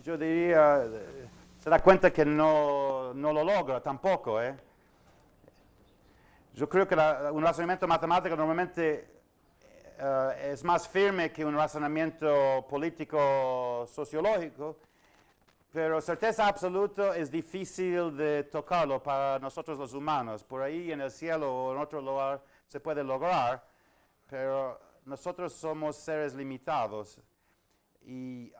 Yo diría, se da cuenta que no lo logra tampoco, ¿eh? Yo creo que un razonamiento matemático normalmente es más firme que un razonamiento político sociológico, pero certeza absoluta es difícil de tocarlo para nosotros los humanos. Por ahí en el cielo o en otro lugar se puede lograr, pero nosotros somos seres limitados y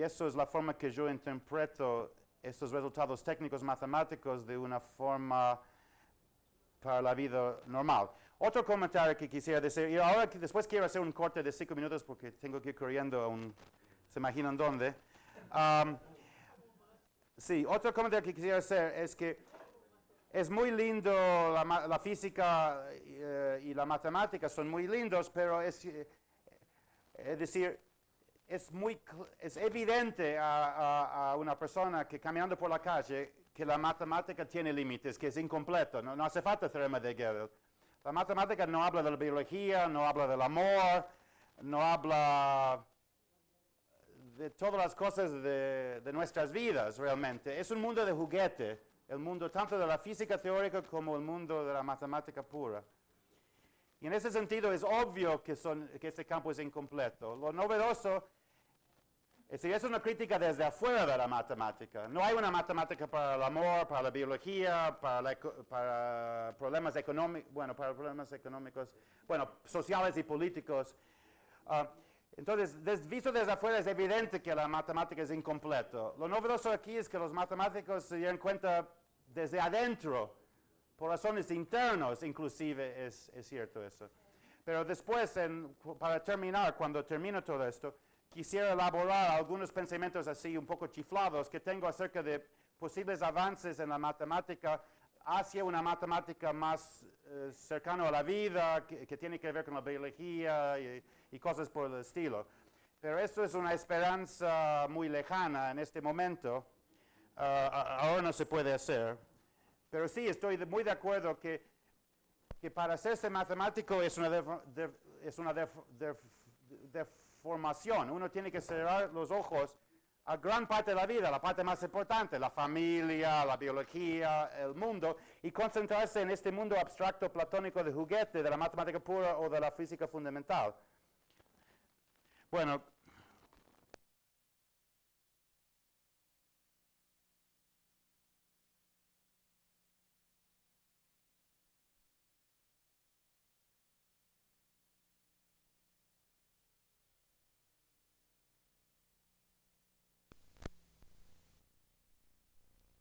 eso es la forma que yo interpreto estos resultados técnicos matemáticos de una forma para la vida normal. Otro comentario que quisiera decir, y ahora después quiero hacer un corte de 5 minutos porque tengo que ir corriendo a ¿se imaginan dónde? Sí, otro comentario que quisiera hacer es que es muy lindo, la física y la matemática son muy lindos, pero es decir, es evidente a una persona que caminando por la calle que la matemática tiene límites, que es incompleto. No hace falta el teorema de Gödel. La matemática no habla de la biología, no habla del amor, no habla de todas las cosas de nuestras vidas realmente. Es un mundo de juguete, el mundo tanto de la física teórica como el mundo de la matemática pura. Y en ese sentido es obvio que este campo es incompleto. Lo novedoso es una crítica desde afuera de la matemática. No hay una matemática para el amor, para la biología, para problemas económicos, sociales y políticos. Entonces, visto desde afuera es evidente que la matemática es incompleta. Lo novedoso aquí es que los matemáticos se dieron cuenta desde adentro, por razones internas inclusive es cierto eso. Pero después, para terminar, cuando termino todo esto, quisiera elaborar algunos pensamientos así un poco chiflados que tengo acerca de posibles avances en la matemática hacia una matemática más cercana a la vida, que tiene que ver con la biología y cosas por el estilo. Pero esto es una esperanza muy lejana en este momento. Ahora no se puede hacer. Pero sí, estoy muy de acuerdo que para hacerse matemático es una deformación. Uno tiene que cerrar los ojos a gran parte de la vida, la parte más importante, la familia, la biología, el mundo, y concentrarse en este mundo abstracto platónico de juguete, de la matemática pura o de la física fundamental. Bueno,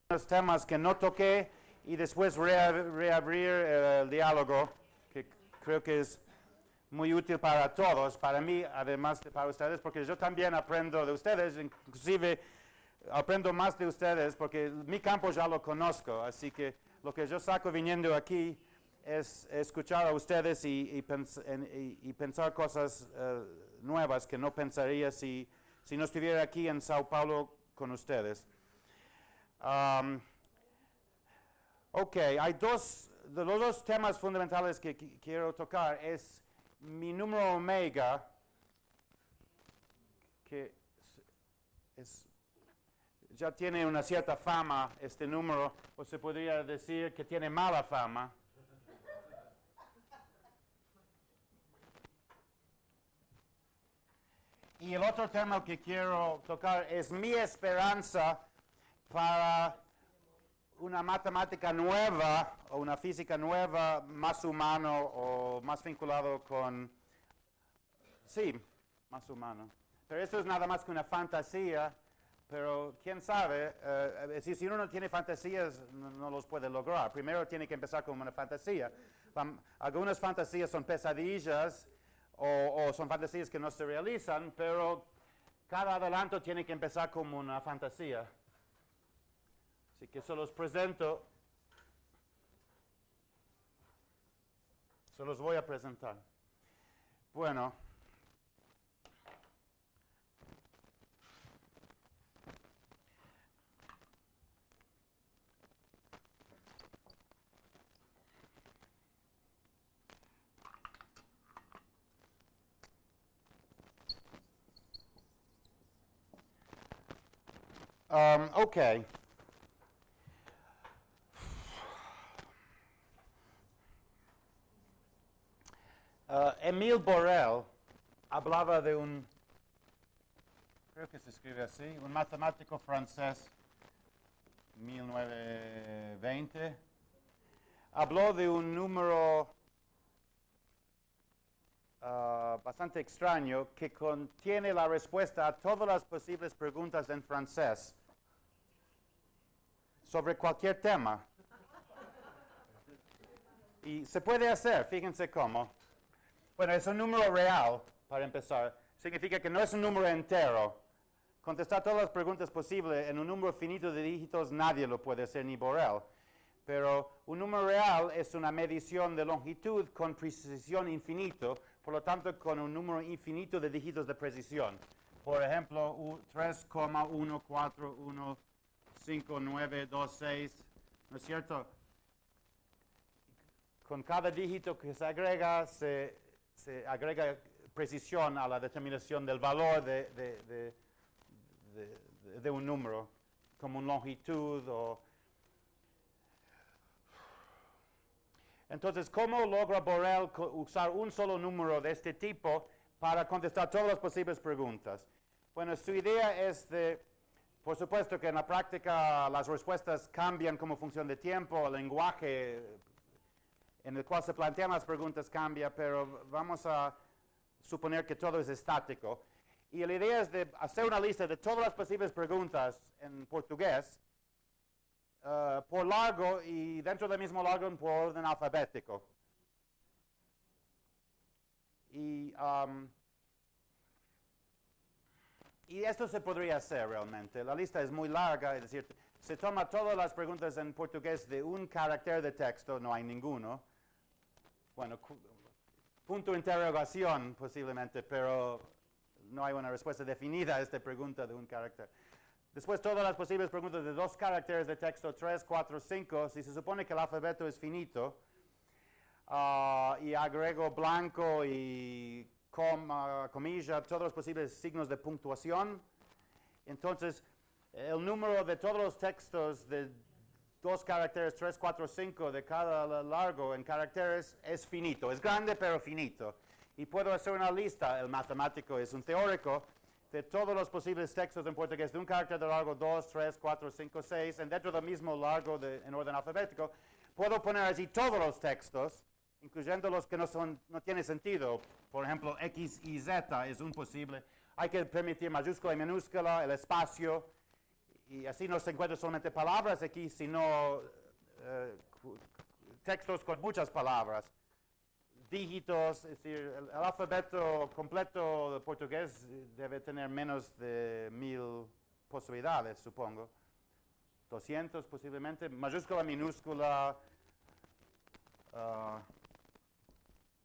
los temas que no toqué y después reabrir el diálogo, que creo que es muy útil para todos, para mí, además de para ustedes, porque yo también aprendo de ustedes, inclusive aprendo más de ustedes, porque mi campo ya lo conozco, así que lo que yo saco viniendo aquí es escuchar a ustedes y pensar cosas nuevas que no pensaría si no estuviera aquí en Sao Paulo con ustedes. Ok, hay de los dos temas fundamentales que quiero tocar es mi número omega, que ya tiene una cierta fama este número, o se podría decir que tiene mala fama. Y el otro tema que quiero tocar es mi esperanza para una matemática nueva o una física nueva, más humano o más vinculado con... Sí, más humano. Pero esto es nada más que una fantasía, pero quién sabe, si uno no tiene fantasías no los puede lograr. Primero tiene que empezar con una fantasía. Algunas fantasías son pesadillas o son fantasías que no se realizan, pero cada adelanto tiene que empezar como una fantasía. Así que se los presento, se los voy a presentar. Bueno, Ok. Émile Borel hablaba de creo que se escribe así, un matemático francés, 1920. Habló de un número bastante extraño que contiene la respuesta a todas las posibles preguntas en francés sobre cualquier tema. Y se puede hacer, fíjense cómo. Bueno, es un número real, para empezar. Significa que no es un número entero. Contestar todas las preguntas posibles en un número finito de dígitos, nadie lo puede hacer, ni Borel. Pero un número real es una medición de longitud con precisión infinito, por lo tanto con un número infinito de dígitos de precisión. Por ejemplo, 3,1415926, ¿no es cierto? Con cada dígito que se agrega agrega precisión a la determinación del valor de un número, como una longitud o... Entonces, ¿cómo logra Borel usar un solo número de este tipo para contestar todas las posibles preguntas? Bueno, su idea es por supuesto que en la práctica las respuestas cambian como función de tiempo, el lenguaje en el cual se plantean las preguntas cambia, pero vamos a suponer que todo es estático. Y la idea es de hacer una lista de todas las posibles preguntas en portugués por largo y dentro del mismo largo por orden alfabético. Y esto se podría hacer realmente. La lista es muy larga, es decir, se toma todas las preguntas en portugués de un carácter de texto, no hay ninguno. Bueno, punto de interrogación posiblemente, pero no hay una respuesta definida a esta pregunta de un carácter. Después todas las posibles preguntas de 2 caracteres de texto, 3, 4, 5, si se supone que el alfabeto es finito, y agrego blanco y comilla, todos los posibles signos de puntuación, entonces el número de todos los textos de 2 caracteres, 3, 4, 5 de cada largo en caracteres es finito, es grande pero finito. Y puedo hacer una lista, el matemático es un teórico, de todos los posibles textos en portugués de un carácter de largo 2, 3, 4, 5, 6, y dentro del mismo largo en orden alfabético, puedo poner allí todos los textos, incluyendo los que no tienen sentido. Por ejemplo, X y Z es un posible. Hay que permitir mayúscula y minúscula, el espacio, y así no se encuentran solamente palabras aquí, sino textos con muchas palabras. Dígitos, es decir, el alfabeto completo de portugués debe tener menos de 1000 posibilidades, supongo. 200 posiblemente, mayúscula, minúscula,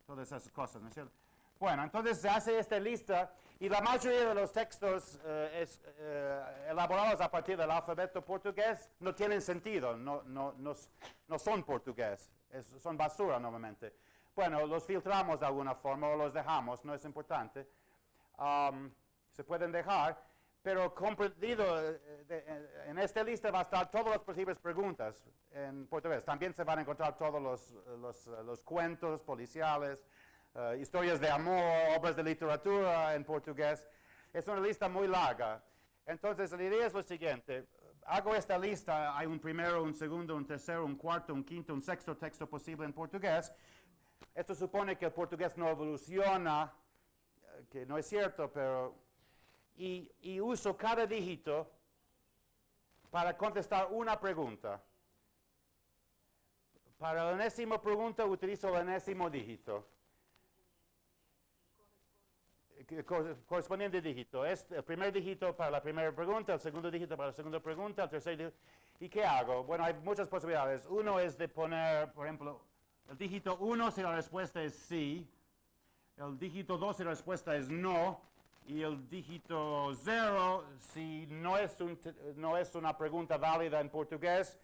todas esas cosas, ¿no es cierto? Bueno, entonces se hace esta lista y la mayoría de los textos elaborados a partir del alfabeto portugués no tienen sentido, no son portugués, son basura normalmente. Bueno, los filtramos de alguna forma o los dejamos, no es importante. Se pueden dejar, pero comprendido en esta lista va a estar todas las posibles preguntas en portugués. También se van a encontrar todos los cuentos policiales, historias de amor, obras de literatura en portugués. Es una lista muy larga. Entonces, la idea es lo siguiente. Hago esta lista, hay un primero, un segundo, un tercero, un cuarto, un quinto, un sexto texto posible en portugués. Esto supone que el portugués no evoluciona, que no es cierto, pero... Y uso cada dígito para contestar una pregunta. Para la enésima pregunta utilizo el enésimo dígito. Correspondiente dígito. Es el primer dígito para la primera pregunta, el segundo dígito para la segunda pregunta, el tercer dígito. ¿Y qué hago? Bueno, hay muchas posibilidades. Uno es de poner, por ejemplo, el dígito 1 si la respuesta es sí, el dígito 2 si la respuesta es no, y el dígito 0 si no es una pregunta válida en portugués,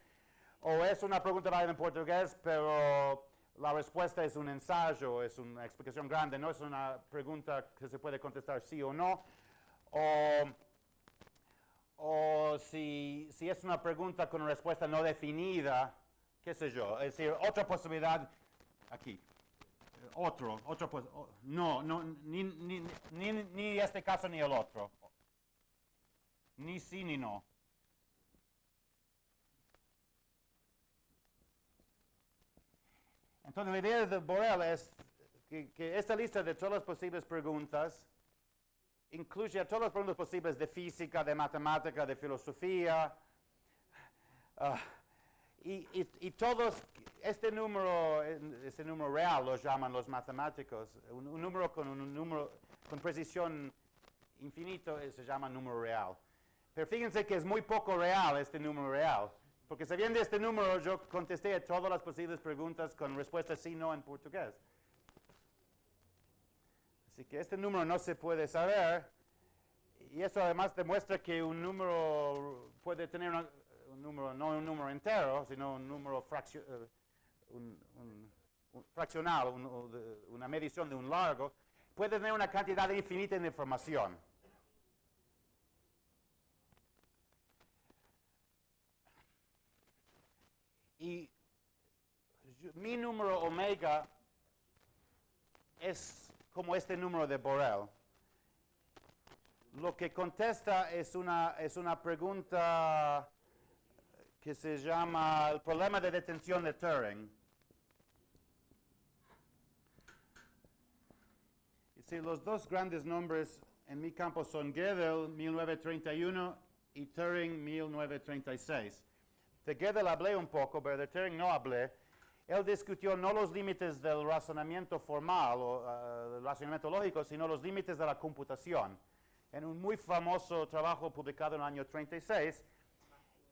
o es una pregunta válida en portugués, pero la respuesta es un ensayo, es una explicación grande, no es una pregunta que se puede contestar sí o no, o ejemplo, si es una pregunta con una respuesta no definida, qué sé yo, es decir, otra posibilidad aquí. No, ni este caso ni el otro. Ni sí ni no. Entonces la idea de Borel es que esta lista de todas las posibles preguntas incluye a todas las preguntas posibles de física, de matemática, de filosofía, y todos, este número real lo llaman los matemáticos, un número con precisión infinito se llama número real. Pero fíjense que es muy poco real este número real, porque sabiendo este número yo contesté a todas las posibles preguntas con respuesta sí, no en portugués. Así que este número no se puede saber, y eso además demuestra que un número puede tener un número, no un número entero, sino un número fraccional, una medición de un largo, puede tener una cantidad infinita de información. Y mi número omega es como este número de Borel. Lo que contesta es una pregunta que se llama el problema de detención de Turing. Si los dos grandes nombres en mi campo son Gödel, 1931, y Turing, 1936. De Gödel hablé un poco, pero de Turing no hablé. Él discutió no los límites del razonamiento formal o del razonamiento lógico, sino los límites de la computación. En un muy famoso trabajo publicado en el año 36,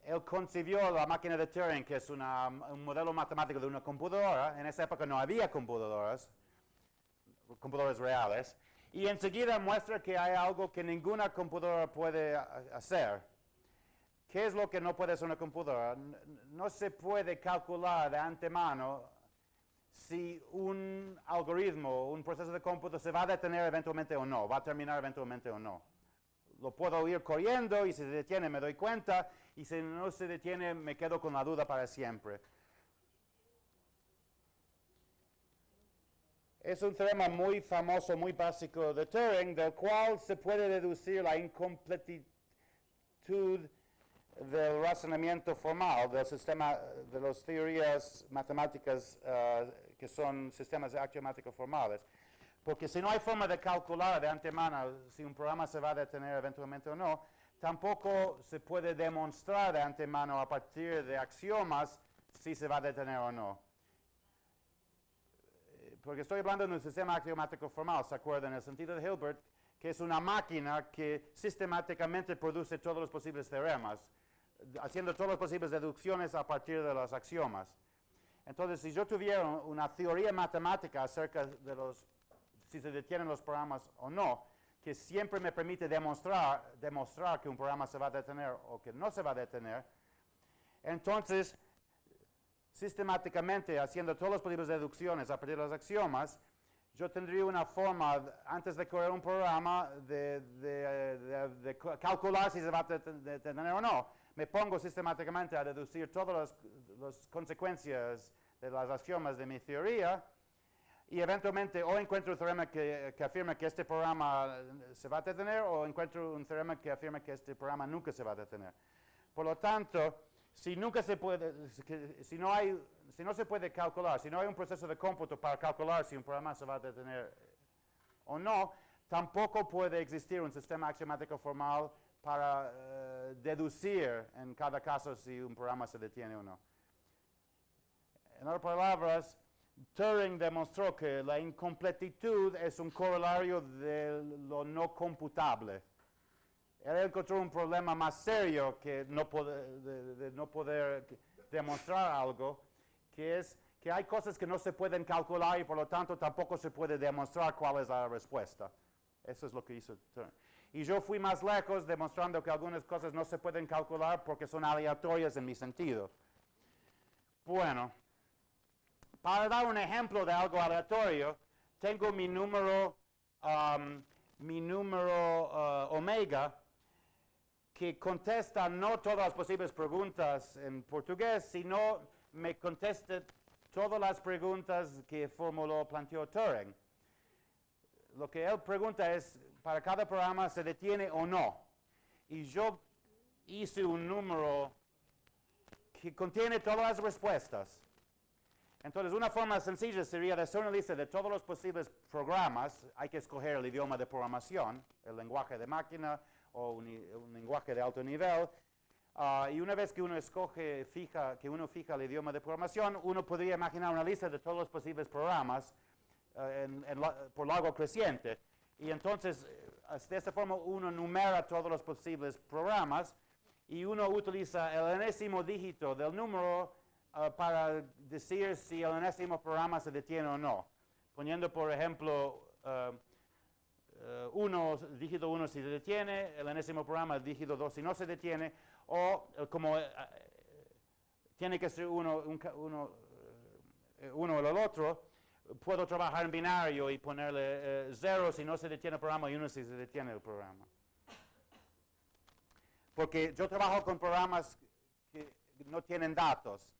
él concibió la máquina de Turing, que es un modelo matemático de una computadora. En esa época no había computadores reales. Y enseguida muestra que hay algo que ninguna computadora puede hacer. ¿Qué es lo que no puede hacer una computadora? No se puede calcular de antemano si un algoritmo, un proceso de cómputo se va a detener eventualmente o no, va a terminar eventualmente o no. Lo puedo ir corriendo y si se detiene me doy cuenta y si no se detiene me quedo con la duda para siempre. Es un teorema muy famoso, muy básico de Turing, del cual se puede deducir la incompletitud del razonamiento formal, del sistema, de las teorías matemáticas que son sistemas axiomáticos formales. Porque si no hay forma de calcular de antemano si un programa se va a detener eventualmente o no, tampoco se puede demostrar de antemano a partir de axiomas si se va a detener o no. Porque estoy hablando de un sistema axiomático formal, ¿se acuerdan? En el sentido de Hilbert, que es una máquina que sistemáticamente produce todos los posibles teoremas, haciendo todas las posibles deducciones a partir de los axiomas. Entonces, si yo tuviera una teoría matemática acerca de si se detienen los programas o no, que siempre me permite demostrar que un programa se va a detener o que no se va a detener, entonces, sistemáticamente, haciendo todas las posibles deducciones a partir de los axiomas, yo tendría una forma, antes de correr un programa, de calcular si se va a detener o no. Me pongo sistemáticamente a deducir todas las consecuencias de las axiomas de mi teoría y eventualmente o encuentro un teorema que afirma que este programa se va a detener o encuentro un teorema que afirma que este programa nunca se va a detener. Por lo tanto, si no se puede calcular, si no hay un proceso de cómputo para calcular si un programa se va a detener o no, tampoco puede existir un sistema axiomático formal para deducir en cada caso si un programa se detiene o no. En otras palabras, Turing demostró que la incompletitud es un corolario de lo no computable. Él encontró un problema más serio que de no poder demostrar algo, que es que hay cosas que no se pueden calcular y por lo tanto tampoco se puede demostrar cuál es la respuesta. Eso es lo que hizo Turing. Y yo fui más lejos demostrando que algunas cosas no se pueden calcular porque son aleatorias en mi sentido. Bueno, para dar un ejemplo de algo aleatorio, tengo mi número omega, que contesta no todas las posibles preguntas en portugués, sino me contesta todas las preguntas que planteó Turing. Lo que él pregunta es, para cada programa se detiene o no. Y yo hice un número que contiene todas las respuestas. Entonces, una forma sencilla sería de hacer una lista de todos los posibles programas. Hay que escoger el idioma de programación, el lenguaje de máquina o un lenguaje de alto nivel. Y una vez que uno fija el idioma de programación, uno podría imaginar una lista de todos los posibles programas por largo creciente. Y entonces, de esta forma, uno numera todos los posibles programas y uno utiliza el enésimo dígito del número para decir si el enésimo programa se detiene o no. Poniendo, por ejemplo, dígito 1 si se detiene, el enésimo programa, el dígito 2 si no se detiene, o como tiene que ser uno o el otro, puedo trabajar en binario y ponerle 0 si no se detiene el programa y 1 si se detiene el programa. Porque yo trabajo con programas que no tienen datos.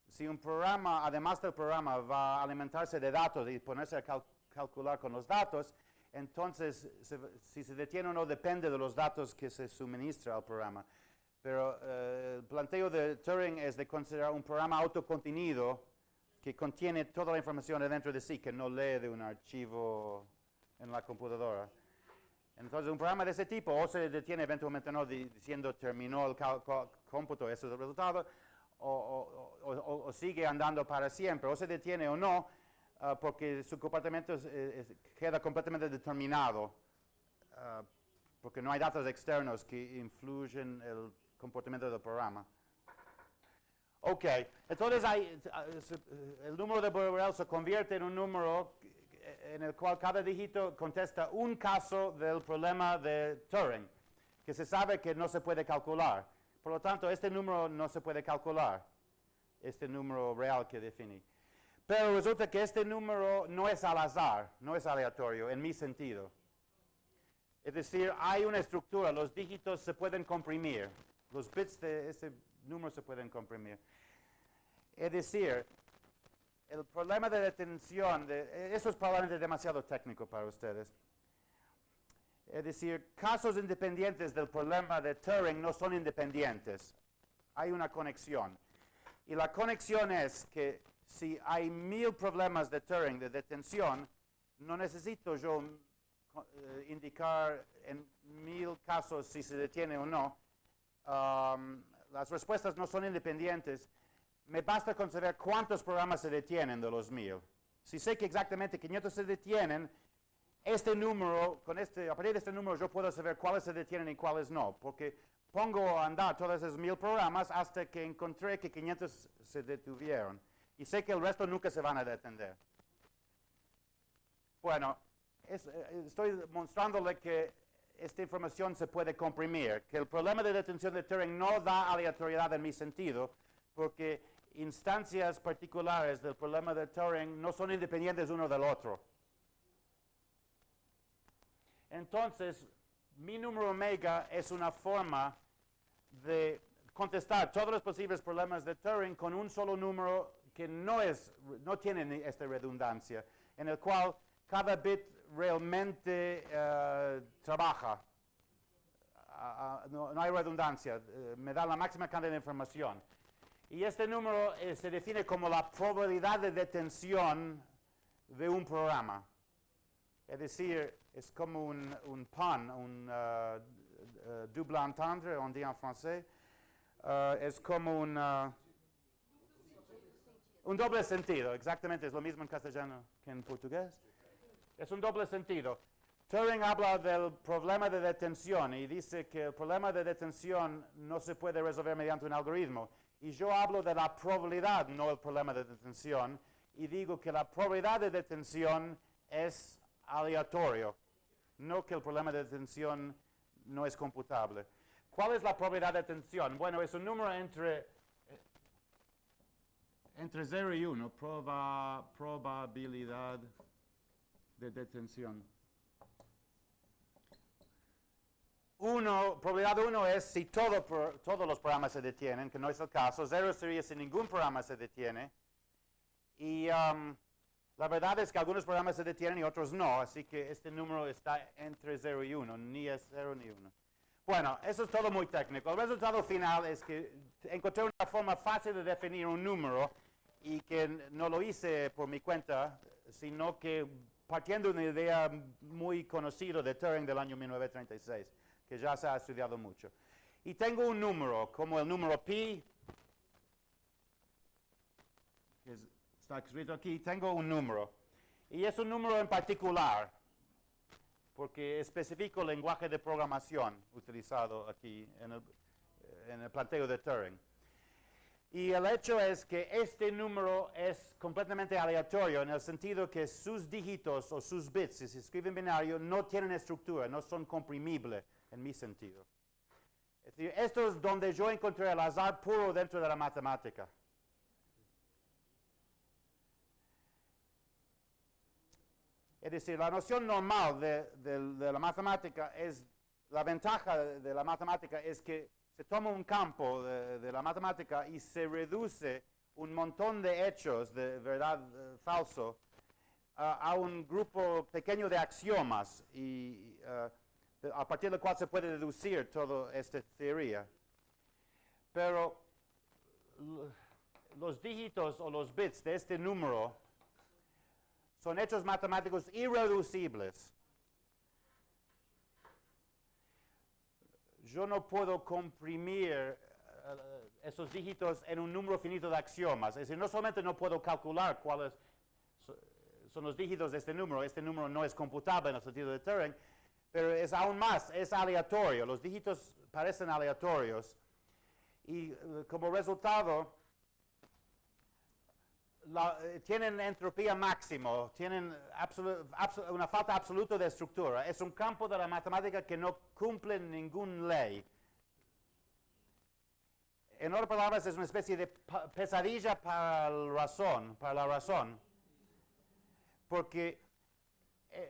Si un programa, además del programa, va a alimentarse de datos y ponerse a calcular con los datos, entonces si se detiene o no depende de los datos que se suministra al programa. Pero el planteo de Turing es de considerar un programa autocontenido que contiene toda la información dentro de sí, que no lee de un archivo en la computadora. Entonces, un programa de ese tipo o se detiene eventualmente no diciendo terminó el cómputo, ese es el resultado, o sigue andando para siempre, o se detiene o no, porque su comportamiento queda completamente determinado, porque no hay datos externos que influyen el comportamiento del programa. Ok, entonces el número de Borel se convierte en un número en el cual cada dígito contesta un caso del problema de Turing, que se sabe que no se puede calcular. Por lo tanto, este número no se puede calcular, este número real que definí. Pero resulta que este número no es al azar, no es aleatorio, en mi sentido. Es decir, hay una estructura, los dígitos se pueden comprimir, los bits de ese número se pueden comprimir. Es decir, el problema de detención, eso es probablemente demasiado técnico para ustedes. Es decir, casos independientes del problema de Turing no son independientes. Hay una conexión. Y la conexión es que si hay 1000 problemas de Turing de detención, no necesito yo indicar en 1000 casos si se detiene o no. Las respuestas no son independientes. Me basta con saber cuántos programas se detienen de los 1000. Si sé que exactamente 500 se detienen, este número, a partir de este número yo puedo saber cuáles se detienen y cuáles no, porque pongo a andar todos esos 1000 programas hasta que encontré que 500 se detuvieron. Y sé que el resto nunca se van a detener. Bueno, estoy mostrándole que esta información se puede comprimir, que el problema de detención de Turing no da aleatoriedad en mi sentido, porque instancias particulares del problema de Turing no son independientes uno del otro. Entonces, mi número omega es una forma de contestar todos los posibles problemas de Turing con un solo número que no tiene esta redundancia, en el cual cada bit realmente trabaja. No hay redundancia, me da la máxima cantidad de información. Y este número se define como la probabilidad de detención de un programa. Es decir, es como un pun, un double entendre, on dit en français. Es como un doble sentido, exactamente, es lo mismo en castellano que en portugués. Es un doble sentido. Turing habla del problema de detención y dice que el problema de detención no se puede resolver mediante un algoritmo. Y yo hablo de la probabilidad, no el problema de detención, y digo que la probabilidad de detención es aleatorio, no que el problema de detención no es computable. ¿Cuál es la probabilidad de detención? Bueno, es un número entre 0 y 1, probabilidad de detención. probabilidad 1 es si todos los programas se detienen, que no es el caso. 0 sería si ningún programa se detiene. Y la verdad es que algunos programas se detienen y otros no, así que este número está entre 0 y 1, ni es 0 ni 1. Bueno, eso es todo muy técnico. El resultado final es que encontré una forma fácil de definir un número y que no lo hice por mi cuenta, sino que partiendo de una idea muy conocida de Turing del año 1936, que ya se ha estudiado mucho. Y tengo un número, como el número pi, que está escrito aquí, tengo un número. Y es un número en particular, porque especifico el lenguaje de programación utilizado aquí en el planteo de Turing. Y el hecho es que este número es completamente aleatorio en el sentido que sus dígitos o sus bits, si se escriben binario, no tienen estructura, no son comprimibles en mi sentido. Es decir, esto es donde yo encontré el azar puro dentro de la matemática. Es decir, la noción normal de la matemática es, la ventaja de la matemática es que se toma un campo de la matemática y se reduce un montón de hechos de verdad falso a un grupo pequeño de axiomas y a partir del cual se puede deducir toda esta teoría. Pero los dígitos o los bits de este número son hechos matemáticos irreducibles. Yo no puedo comprimir esos dígitos en un número finito de axiomas. Es decir, no solamente no puedo calcular cuáles son los dígitos de este número no es computable en el sentido de Turing, pero es aún más, es aleatorio. Los dígitos parecen aleatorios. Y como resultado, tienen entropía máximo, tienen una falta absoluta de estructura. Es un campo de la matemática que no cumple ninguna ley. En otras palabras, es una especie de pesadilla para la razón. Porque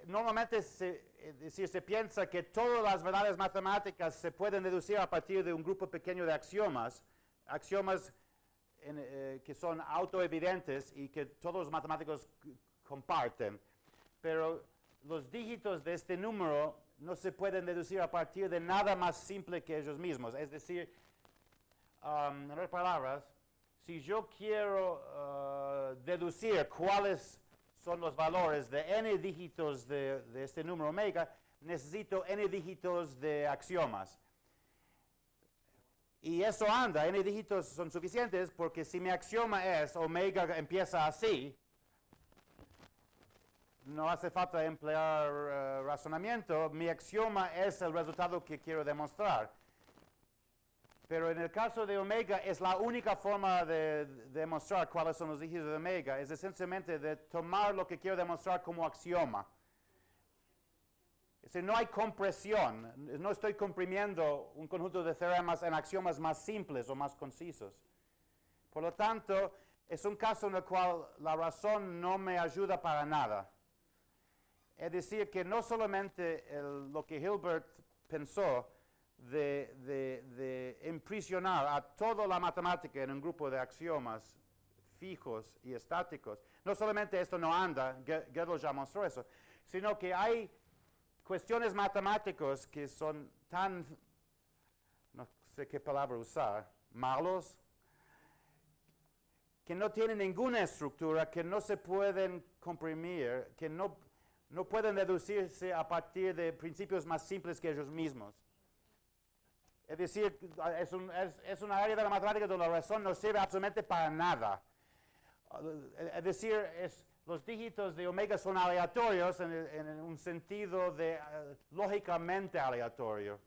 normalmente se piensa que todas las verdades matemáticas se pueden deducir a partir de un grupo pequeño de axiomas que son autoevidentes y que todos los matemáticos comparten. Pero los dígitos de este número no se pueden deducir a partir de nada más simple que ellos mismos. Es decir, en otras palabras, si yo quiero deducir cuáles son los valores de n dígitos de este número omega, necesito n dígitos de axiomas. Y eso anda, n dígitos son suficientes porque si mi axioma es omega empieza así, no hace falta emplear razonamiento, mi axioma es el resultado que quiero demostrar. Pero en el caso de omega es la única forma de demostrar cuáles son los dígitos de omega, es esencialmente de tomar lo que quiero demostrar como axioma. Es decir, no hay compresión, no estoy comprimiendo un conjunto de teoremas en axiomas más simples o más concisos. Por lo tanto, es un caso en el cual la razón no me ayuda para nada. Es decir, que no solamente lo que Hilbert pensó de imprisionar a toda la matemática en un grupo de axiomas fijos y estáticos, no solamente esto no anda, Gödel ya mostró eso, sino que hay cuestiones matemáticas que son tan, no sé qué palabra usar, malos, que no tienen ninguna estructura, que no se pueden comprimir, que no pueden deducirse a partir de principios más simples que ellos mismos. Es decir, es una área de la matemática donde la razón no sirve absolutamente para nada. Es decir, los dígitos de omega son aleatorios en un sentido de lógicamente aleatorio.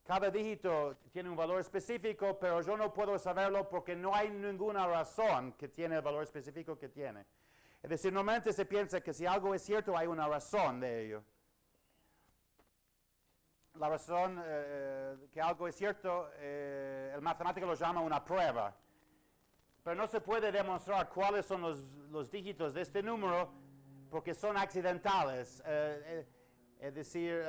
Cada dígito tiene un valor específico, pero yo no puedo saberlo porque no hay ninguna razón que tiene el valor específico que tiene. Es decir, normalmente se piensa que si algo es cierto hay una razón de ello. La razón que algo es cierto, el matemático lo llama una prueba. Pero no se puede demostrar cuáles son los dígitos de este número porque son accidentales. Es decir,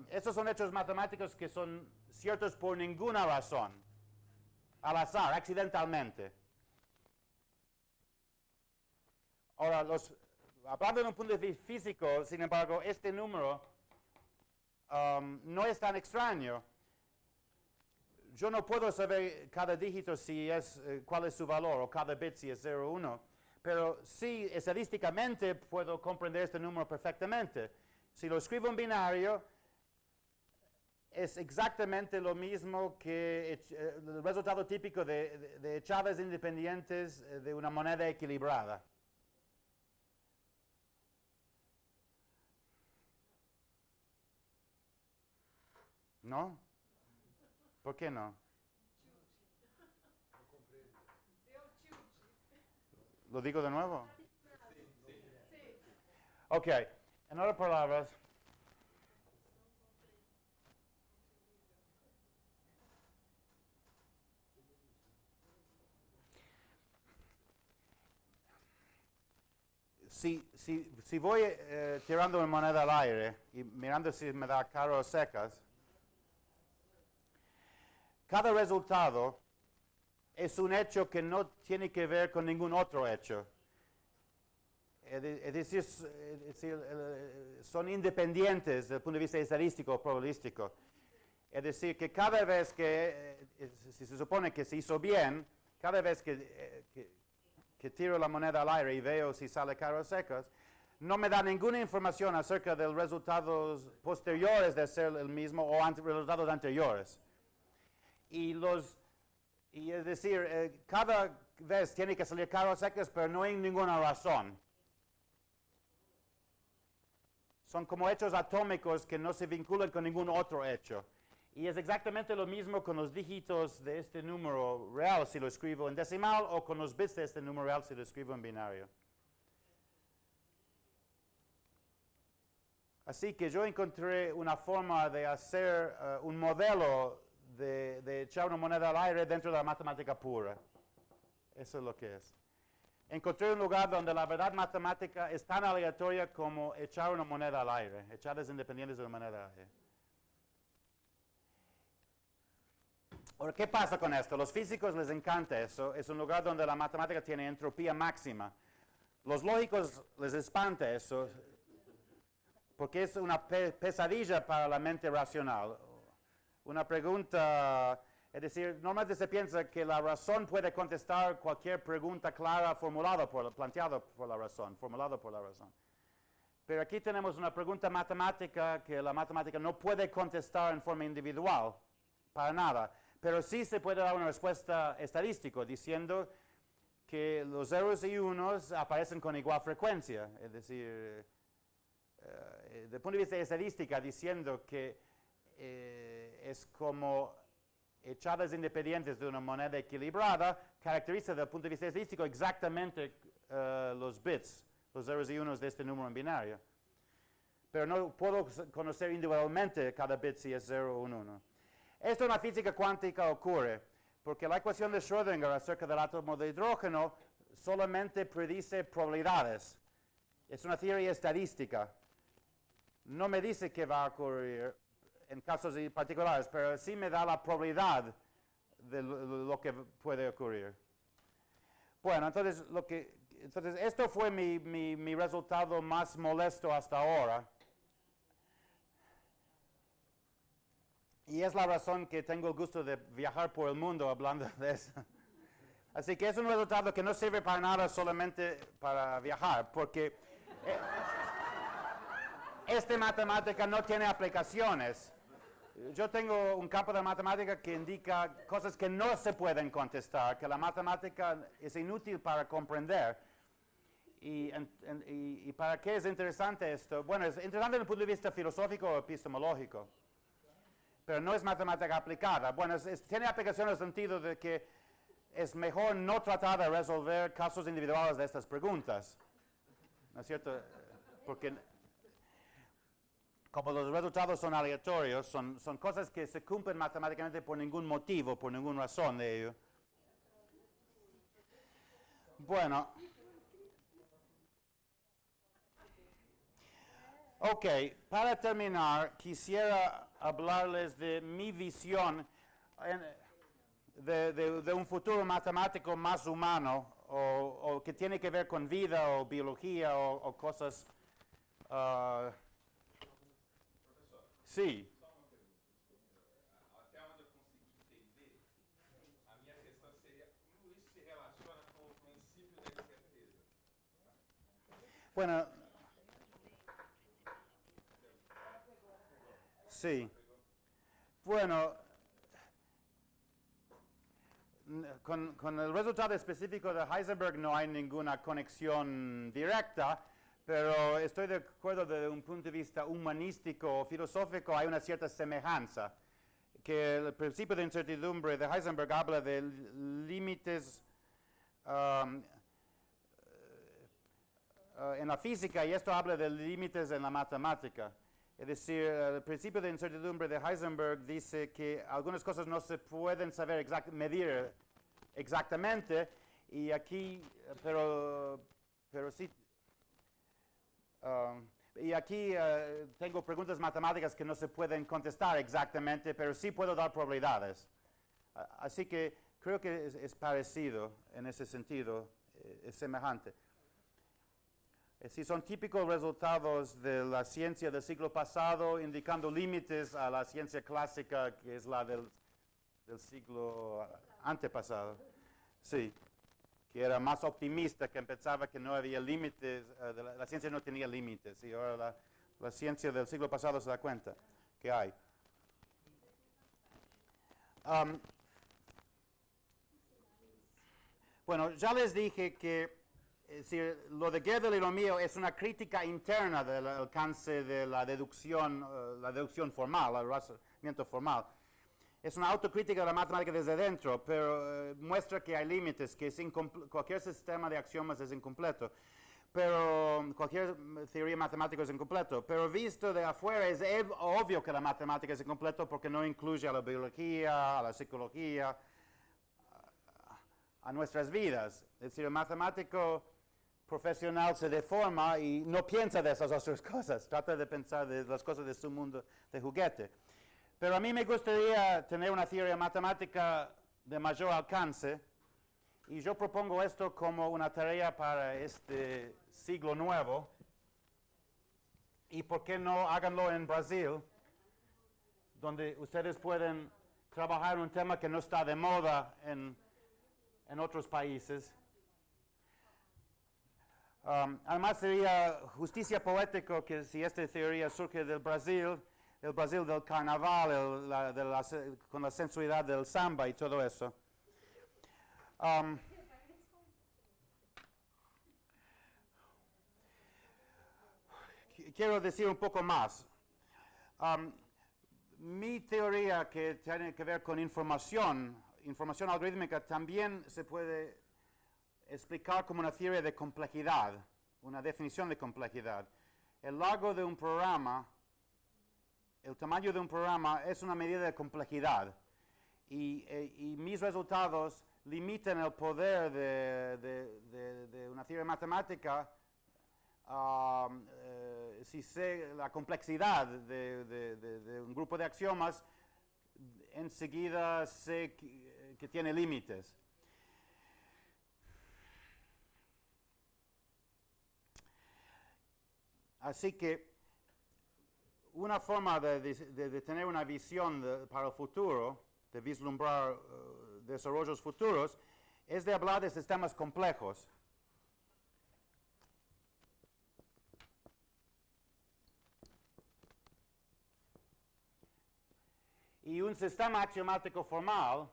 estos son hechos matemáticos que son ciertos por ninguna razón, al azar, accidentalmente. Ahora, hablando de un punto de vista físico, sin embargo, este número no es tan extraño. Yo no puedo saber cada dígito cuál es su valor, o cada bit si es 0 o 1, pero sí, estadísticamente puedo comprender este número perfectamente. Si lo escribo en binario, es exactamente lo mismo que el resultado típico de echadas independientes de una moneda equilibrada. ¿No? ¿Por qué no? ¿Lo digo de nuevo? Ok, en otras palabras, si voy tirando una moneda al aire y mirando si me da caras o secas, cada resultado es un hecho que no tiene que ver con ningún otro hecho. Es decir, son independientes desde el punto de vista estadístico o probabilístico. Es decir, que cada vez si se supone que se hizo bien, cada vez que tiro la moneda al aire y veo si sale caras o secas, no me da ninguna información acerca de los resultados posteriores de ser el mismo o resultados anteriores. Y es decir, cada vez tiene que salir caras o secas, pero no hay ninguna razón. Son como hechos atómicos que no se vinculan con ningún otro hecho. Y es exactamente lo mismo con los dígitos de este número real si lo escribo en decimal o con los bits de este número real si lo escribo en binario. Así que yo encontré una forma de hacer un modelo de echar una moneda al aire dentro de la matemática pura. Eso es lo que es. Encontré un lugar donde la verdad matemática es tan aleatoria como echar una moneda al aire, echadas independientes de una moneda al aire. Ahora, ¿qué pasa con esto? Los físicos les encanta eso. Es un lugar donde la matemática tiene entropía máxima. Los lógicos les espanta eso, porque es una pesadilla para la mente racional. Una pregunta, es decir, normalmente se piensa que la razón puede contestar cualquier pregunta clara planteada por la razón, formulada por la razón. Pero aquí tenemos una pregunta matemática que la matemática no puede contestar en forma individual, para nada. Pero sí se puede dar una respuesta estadística diciendo que los ceros y unos aparecen con igual frecuencia. Es decir, desde el punto de vista de estadística, diciendo que es como echadas independientes de una moneda equilibrada, caracteriza desde el punto de vista estadístico exactamente los bits, los ceros y unos de este número en binario. Pero no puedo conocer individualmente cada bit si es 0 o un 1. Esto en la física cuántica ocurre, porque la ecuación de Schrödinger acerca del átomo de hidrógeno solamente predice probabilidades. Es una teoría estadística. No me dice qué va a ocurrir en casos particulares, pero sí me da la probabilidad de lo que puede ocurrir. Bueno, entonces esto fue mi resultado más molesto hasta ahora. Y es la razón que tengo el gusto de viajar por el mundo hablando de eso. Así que es un resultado que no sirve para nada, solamente para viajar, porque esta matemática no tiene aplicaciones. Yo tengo un campo de matemática que indica cosas que no se pueden contestar, que la matemática es inútil para comprender. ¿Y para qué es interesante esto? Bueno, es interesante desde el punto de vista filosófico o epistemológico, pero no es matemática aplicada. Bueno, tiene aplicación en el sentido de que es mejor no tratar de resolver casos individuales de estas preguntas, ¿no es cierto? Porque como los resultados son aleatorios, son cosas que se cumplen matemáticamente por ningún motivo, por ninguna razón de ello. Bueno, Ok, para terminar, quisiera hablarles de mi visión de un futuro matemático más humano, o que tiene que ver con vida o biología o cosas. Professor, Sí, só uma pergunta, desculpe. Até onde eu consegui entender, a minha questão seria como isso se relaciona com o princípio da incerteza. bueno, sí. Bueno, con el resultado específico de Heisenberg no hay ninguna conexión directa, pero estoy de acuerdo desde un punto de vista humanístico o filosófico hay una cierta semejanza, que el principio de incertidumbre de Heisenberg habla de límites um, en la física y esto habla de límites en la matemática. Es decir, el principio de incertidumbre de Heisenberg dice que algunas cosas no se pueden saber medir exactamente, y aquí, pero sí, y aquí tengo preguntas matemáticas que no se pueden contestar exactamente, pero sí puedo dar probabilidades. Así que creo que es parecido en ese sentido, es semejante. Si son típicos resultados de la ciencia del siglo pasado, indicando límites a la ciencia clásica, que es la del siglo antepasado. Sí, que era más optimista, que pensaba que no había límites, la ciencia no tenía límites, y ahora la ciencia del siglo pasado se da cuenta que hay. Bueno, ya les dije que lo de Gödel y lo mío es una crítica interna del alcance de la deducción formal, el razonamiento formal. Es una autocrítica de la matemática desde dentro, pero muestra que hay límites, que cualquier sistema de axiomas es incompleto. Pero cualquier teoría matemática es incompleto. Pero visto de afuera es obvio que la matemática es incompleta porque no incluye a la biología, a la psicología, a nuestras vidas. Es decir, el matemático profesional se deforma y no piensa de esas otras cosas, trata de pensar de las cosas de su mundo de juguete. Pero a mí me gustaría tener una teoría matemática de mayor alcance, y yo propongo esto como una tarea para este siglo nuevo. Y por qué no háganlo en Brasil, donde ustedes pueden trabajar un tema que no está de moda en otros países. Además sería justicia poético que si esta teoría surge del Brasil, el Brasil del carnaval, con la sensualidad del samba y todo eso. Quiero decir un poco más. Mi teoría que tiene que ver con información algorítmica, también se puede explicar como una teoría de complejidad, una definición de complejidad. El largo de un programa, el tamaño de un programa es una medida de complejidad, y mis resultados limitan el poder de una teoría matemática si sé la complejidad de un grupo de axiomas, enseguida sé que tiene límites. Así que una forma de tener una visión para el futuro, de vislumbrar desarrollos futuros, es de hablar de sistemas complejos. Y un sistema axiomático formal,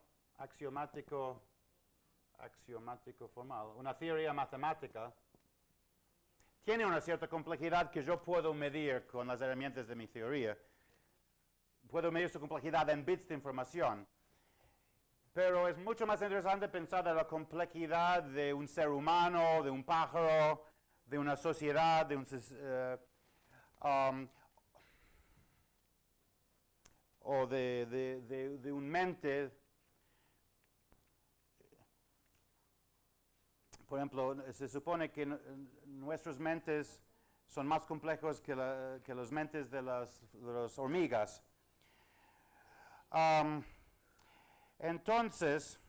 una teoría matemática, tiene una cierta complejidad que yo puedo medir con las herramientas de mi teoría. Puedo medir su complejidad en bits de información. Pero es mucho más interesante pensar en la complejidad de un ser humano, de un pájaro, de una sociedad, o de un mente. Por ejemplo, se supone que nuestras mentes son más complejos que las mentes de las hormigas. Entonces,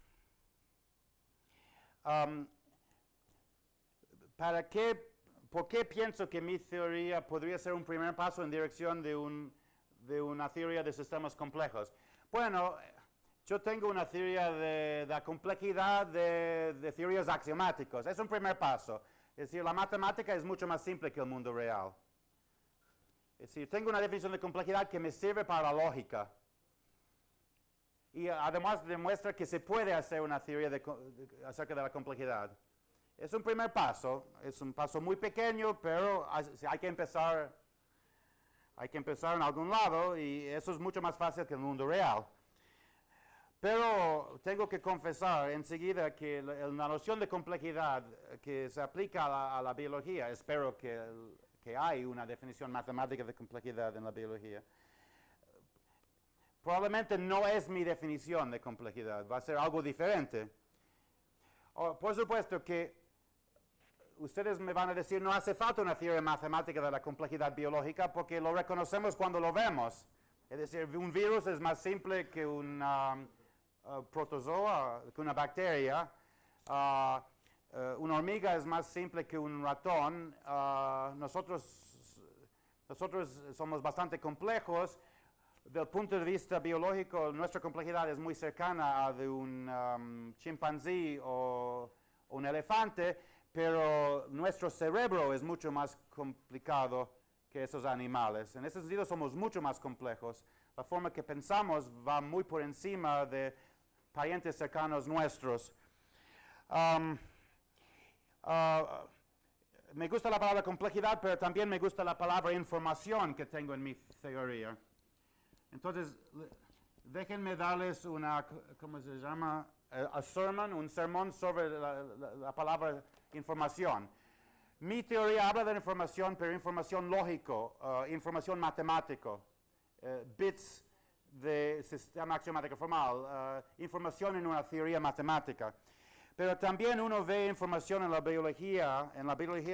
¿por qué pienso que mi teoría podría ser un primer paso en dirección de una teoría de sistemas complejos? Bueno, yo tengo una teoría de la complejidad de teorías axiomáticas. Es un primer paso. Es decir, la matemática es mucho más simple que el mundo real. Es decir, tengo una definición de complejidad que me sirve para la lógica. Y además demuestra que se puede hacer una teoría acerca de la complejidad. Es un primer paso, es un paso muy pequeño, pero hay que empezar en algún lado y eso es mucho más fácil que el mundo real. Pero tengo que confesar enseguida que la noción de complejidad que se aplica a la biología, espero que hay una definición matemática de complejidad en la biología, probablemente no es mi definición de complejidad, va a ser algo diferente. Por supuesto que ustedes me van a decir, no hace falta una teoría matemática de la complejidad biológica porque lo reconocemos cuando lo vemos. Es decir, un virus es más simple que un protozoa, que una bacteria. Una hormiga es más simple que un ratón. Nosotros somos bastante complejos. Del punto de vista biológico, nuestra complejidad es muy cercana a de un chimpancé o un elefante, pero nuestro cerebro es mucho más complicado que esos animales. En ese sentido somos mucho más complejos. La forma que pensamos va muy por encima de parientes cercanos nuestros. Me gusta la palabra complejidad, pero también me gusta la palabra información que tengo en mi teoría. Entonces, déjenme darles ¿cómo se llama? Un sermón sobre la palabra información. Mi teoría habla de información, pero información lógico, información matemático, bits de sistema axiomático formal, información en una teoría matemática. Pero también uno ve información en la biología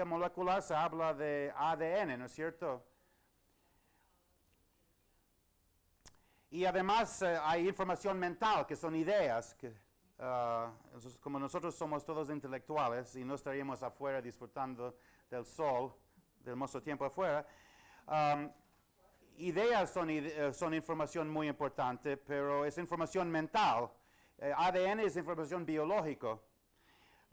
molecular se habla de ADN, ¿no es cierto? Y además hay información mental, que son ideas, como nosotros somos todos intelectuales y no estaríamos afuera disfrutando del sol, del hermoso tiempo afuera, ideas son información muy importante, pero es información mental. ADN es información biológica.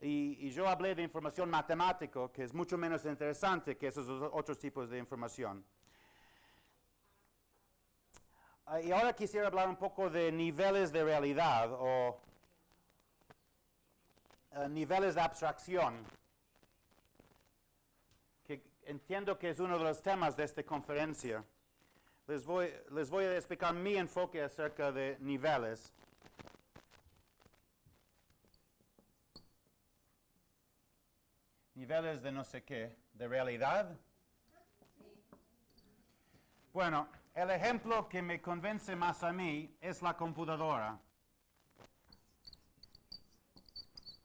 Y yo hablé de información matemática, que es mucho menos interesante que esos otros tipos de información. Y ahora quisiera hablar un poco de niveles de realidad o niveles de abstracción, que entiendo que es uno de los temas de esta conferencia. Les voy a explicar mi enfoque acerca de niveles. Niveles de no sé qué, de realidad. Bueno, el ejemplo que me convence más a mí es la computadora.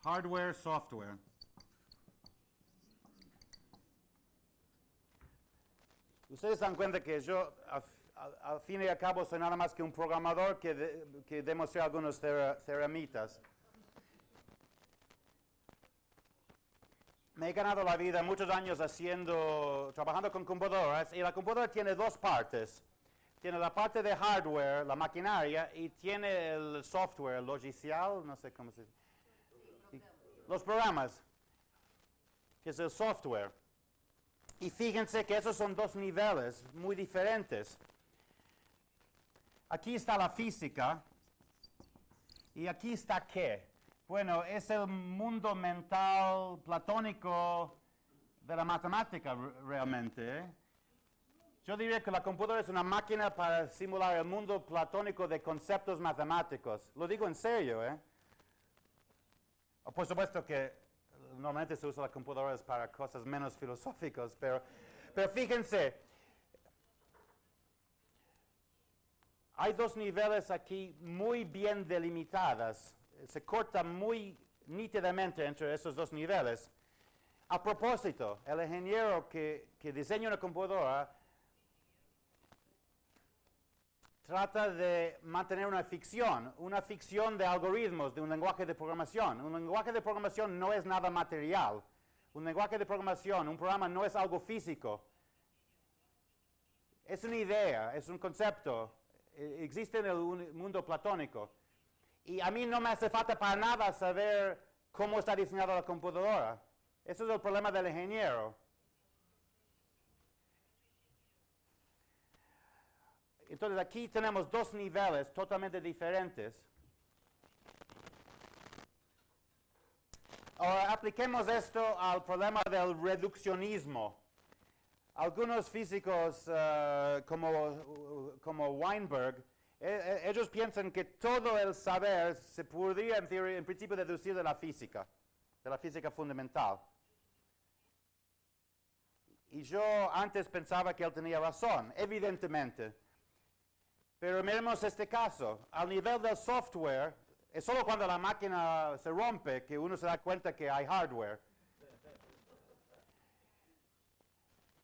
Hardware, software. Ustedes dan cuenta que yo, al fin y al cabo, soy nada más que un programador que demostré algunos teoremitas. Me he ganado la vida muchos años trabajando con computadoras, y la computadora tiene dos partes. Tiene la parte de hardware, la maquinaria, y tiene el software, el logicial, no sé cómo se dice. Los programas, que es el software. Y fíjense que esos son dos niveles muy diferentes. Aquí está la física, y aquí está ¿qué? Bueno, es el mundo mental platónico de la matemática realmente. Yo diría que la computadora es una máquina para simular el mundo platónico de conceptos matemáticos. Lo digo en serio, Por supuesto que normalmente se usa las computadoras para cosas menos filosóficas, pero fíjense, hay dos niveles aquí muy bien delimitadas. Se corta muy nítidamente entre esos dos niveles. A propósito, el ingeniero que diseña una computadora trata de mantener una ficción de algoritmos, de un lenguaje de programación. Un lenguaje de programación no es nada material. Un lenguaje de programación, un programa no es algo físico. Es una idea, es un concepto. Existe en el mundo platónico. Y a mí no me hace falta para nada saber cómo está diseñada la computadora. Ese es el problema del ingeniero. Entonces aquí tenemos dos niveles totalmente diferentes. Ahora apliquemos esto al problema del reduccionismo. Algunos físicos como Weinberg, ellos piensan que todo el saber se podría en principio deducir de la física fundamental. Y yo antes pensaba que él tenía razón, evidentemente. Pero miremos este caso. Al nivel del software, es solo cuando la máquina se rompe que uno se da cuenta que hay hardware.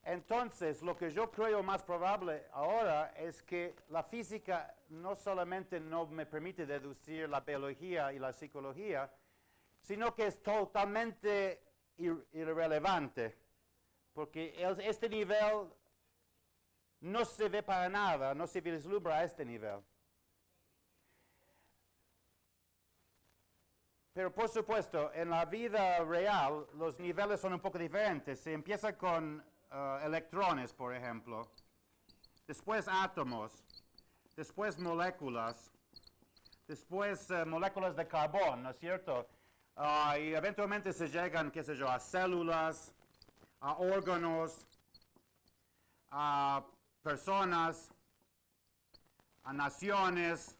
Entonces, lo que yo creo más probable ahora es que la física no solamente no me permite deducir la biología y la psicología, sino que es totalmente irrelevante. Porque este nivel no se ve para nada, no se vislumbra a este nivel. Pero por supuesto, en la vida real, los niveles son un poco diferentes. Se empieza con electrones, por ejemplo, después átomos, después moléculas, después moléculas de carbón, ¿no es cierto? Y eventualmente se llegan, qué sé yo, a células, a órganos, a personas, a naciones,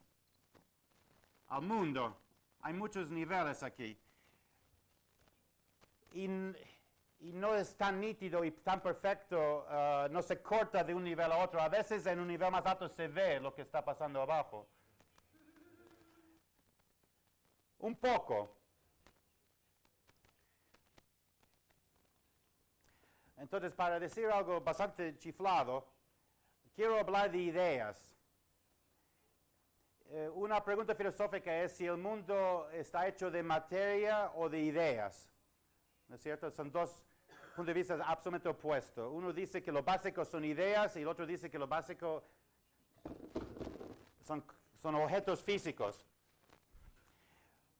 al mundo. Hay muchos niveles aquí. Y no es tan nítido y tan perfecto, no se corta de un nivel a otro. A veces en un nivel más alto se ve lo que está pasando abajo. Un poco. Entonces, para decir algo bastante chiflado, quiero hablar de ideas. Una pregunta filosófica es si el mundo está hecho de materia o de ideas. ¿No es cierto? Son dos puntos de vista absolutamente opuestos. Uno dice que lo básico son ideas y el otro dice que lo básico son objetos físicos.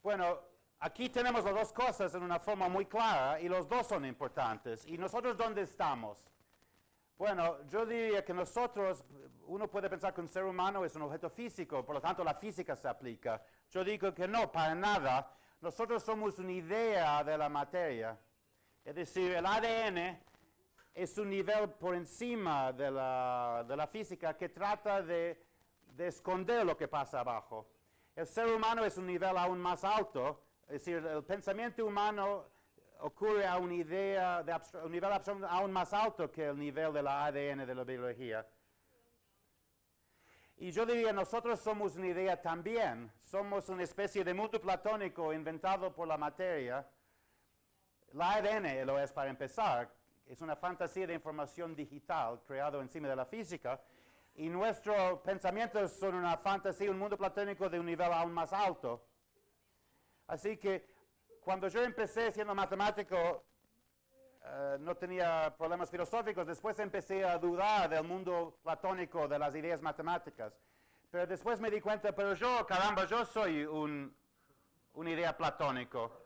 Bueno, aquí tenemos las dos cosas en una forma muy clara y los dos son importantes. ¿Y nosotros dónde estamos? Bueno, yo diría que nosotros, uno puede pensar que un ser humano es un objeto físico, por lo tanto la física se aplica. Yo digo que no, para nada. Nosotros somos una idea de la materia. Es decir, el ADN es un nivel por encima de la física que trata de esconder lo que pasa abajo. El ser humano es un nivel aún más alto, es decir, el pensamiento humano ocurre a una idea un nivel absoluto aún más alto que el nivel de la ADN de la biología. Y yo diría, nosotros somos una idea también. Somos una especie de mundo platónico inventado por la materia. La ADN lo es para empezar. Es una fantasía de información digital creado encima de la física. Y nuestros pensamientos son una fantasía, un mundo platónico de un nivel aún más alto. Así que cuando yo empecé siendo matemático, no tenía problemas filosóficos. Después empecé a dudar del mundo platónico, de las ideas matemáticas. Pero después me di cuenta, pero yo, caramba, yo soy una idea platónico.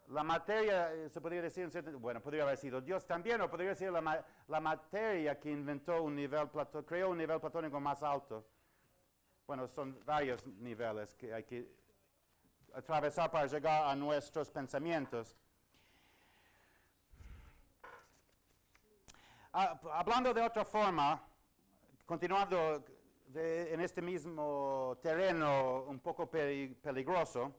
La materia, se podría decir, bueno, podría haber sido Dios también, o podría ser la materia que inventó creó un nivel platónico más alto. Bueno, son varios niveles que hay que atravesar para llegar a nuestros pensamientos. Hablando de otra forma, continuando en este mismo terreno un poco peligroso,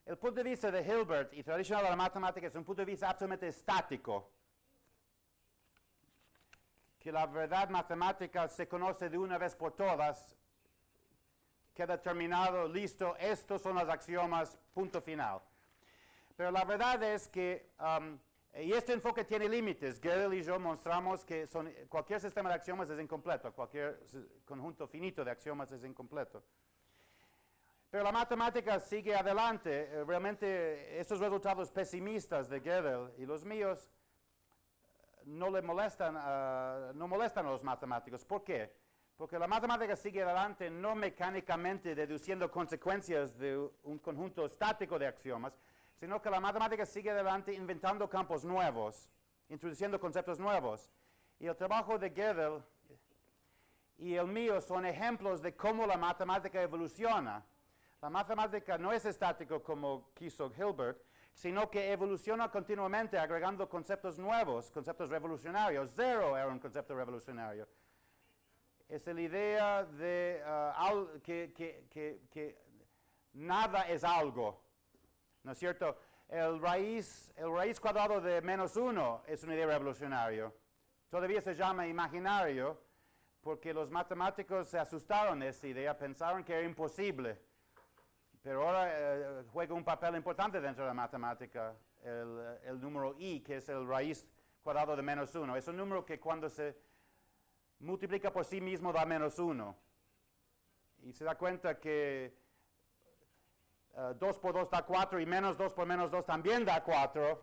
el punto de vista de Hilbert y tradicional de la matemática es un punto de vista absolutamente estático. Que la verdad matemática se conoce de una vez por todas, queda terminado, listo, estos son los axiomas, punto final. Pero la verdad es que, y este enfoque tiene límites. Gödel y yo mostramos que cualquier sistema de axiomas es incompleto, cualquier conjunto finito de axiomas es incompleto. Pero la matemática sigue adelante. Realmente estos resultados pesimistas de Gödel y los míos no molestan a los matemáticos. ¿Por qué? Porque la matemática sigue adelante no mecánicamente deduciendo consecuencias de un conjunto estático de axiomas, sino que la matemática sigue adelante inventando campos nuevos, introduciendo conceptos nuevos. Y el trabajo de Gödel y el mío son ejemplos de cómo la matemática evoluciona. La matemática no es estático como quiso Hilbert, sino que evoluciona continuamente agregando conceptos nuevos, conceptos revolucionarios. Zero era un concepto revolucionario. Es la idea de que nada es algo, ¿no es cierto? El raíz cuadrado de -1 es una idea revolucionaria. Todavía se llama imaginario porque los matemáticos se asustaron de esa idea, pensaron que era imposible. Pero ahora juega un papel importante dentro de la matemática, el número i, que es el raíz cuadrado de -1. Es un número que cuando se multiplica por sí mismo da -1. Y se da cuenta que 2 por 2 da 4 y -2 por -2 también da 4.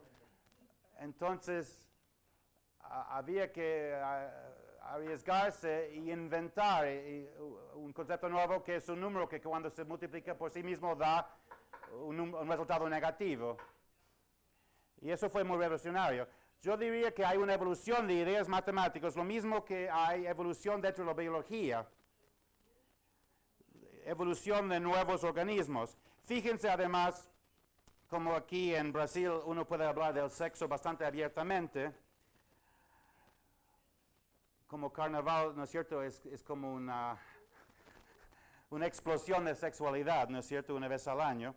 Entonces había que arriesgarse y inventar un concepto nuevo que es un número que cuando se multiplica por sí mismo da un resultado negativo. Y eso fue muy revolucionario. Yo diría que hay una evolución de ideas matemáticas, lo mismo que hay evolución dentro de la biología, evolución de nuevos organismos. Fíjense además, como aquí en Brasil uno puede hablar del sexo bastante abiertamente, como carnaval, ¿no es cierto? Es como una explosión de sexualidad, ¿no es cierto? Una vez al año.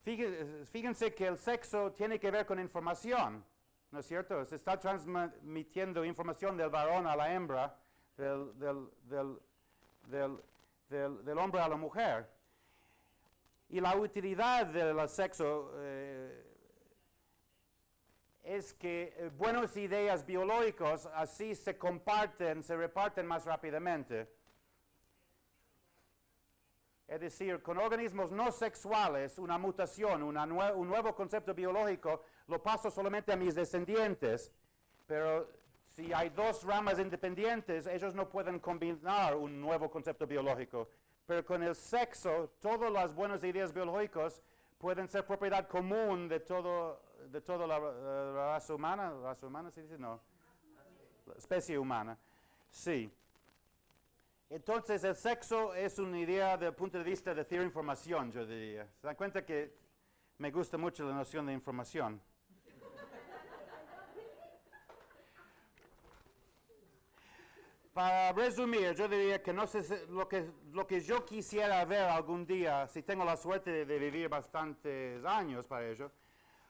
Fíjense que el sexo tiene que ver con información, ¿no es cierto? Se está transmitiendo información del varón a la hembra, del hombre a la mujer. Y la utilidad del sexo es que buenas ideas biológicas así se reparten más rápidamente. Es decir, con organismos no sexuales, una mutación, un nuevo concepto biológico, lo paso solamente a mis descendientes. Pero si hay dos ramas independientes, ellos no pueden combinar un nuevo concepto biológico. Pero con el sexo, todas las buenas ideas biológicas pueden ser propiedad común de toda la raza humana. ¿Raza humana se dice? No. La especie humana. Sí. Entonces, el sexo es una idea desde el punto de vista de teoría de información, yo diría. ¿Se dan cuenta que me gusta mucho la noción de información? Para resumir, yo diría que no sé lo que yo quisiera ver algún día, si tengo la suerte de vivir bastantes años para ello,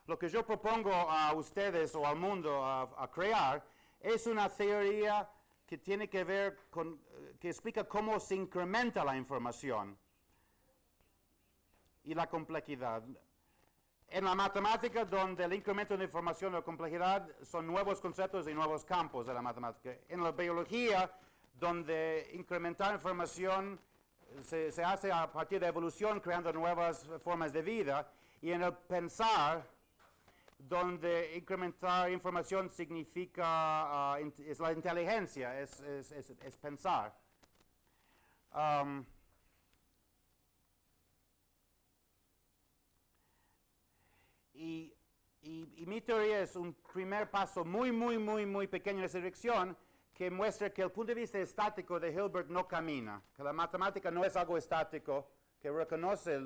lo que yo propongo a ustedes o al mundo a crear es una teoría que tiene que ver con, que explica cómo se incrementa la información y la complejidad. En la matemática, donde el incremento de información y la complejidad son nuevos conceptos y nuevos campos de la matemática. En la biología, donde incrementar información se hace a partir de evolución, creando nuevas formas de vida. Y en el pensar, donde incrementar información significa, es la inteligencia, es pensar. Y mi teoría es un primer paso muy pequeño en esa dirección que muestra que el punto de vista estático de Hilbert no camina, que la matemática no es algo estático, que reconoce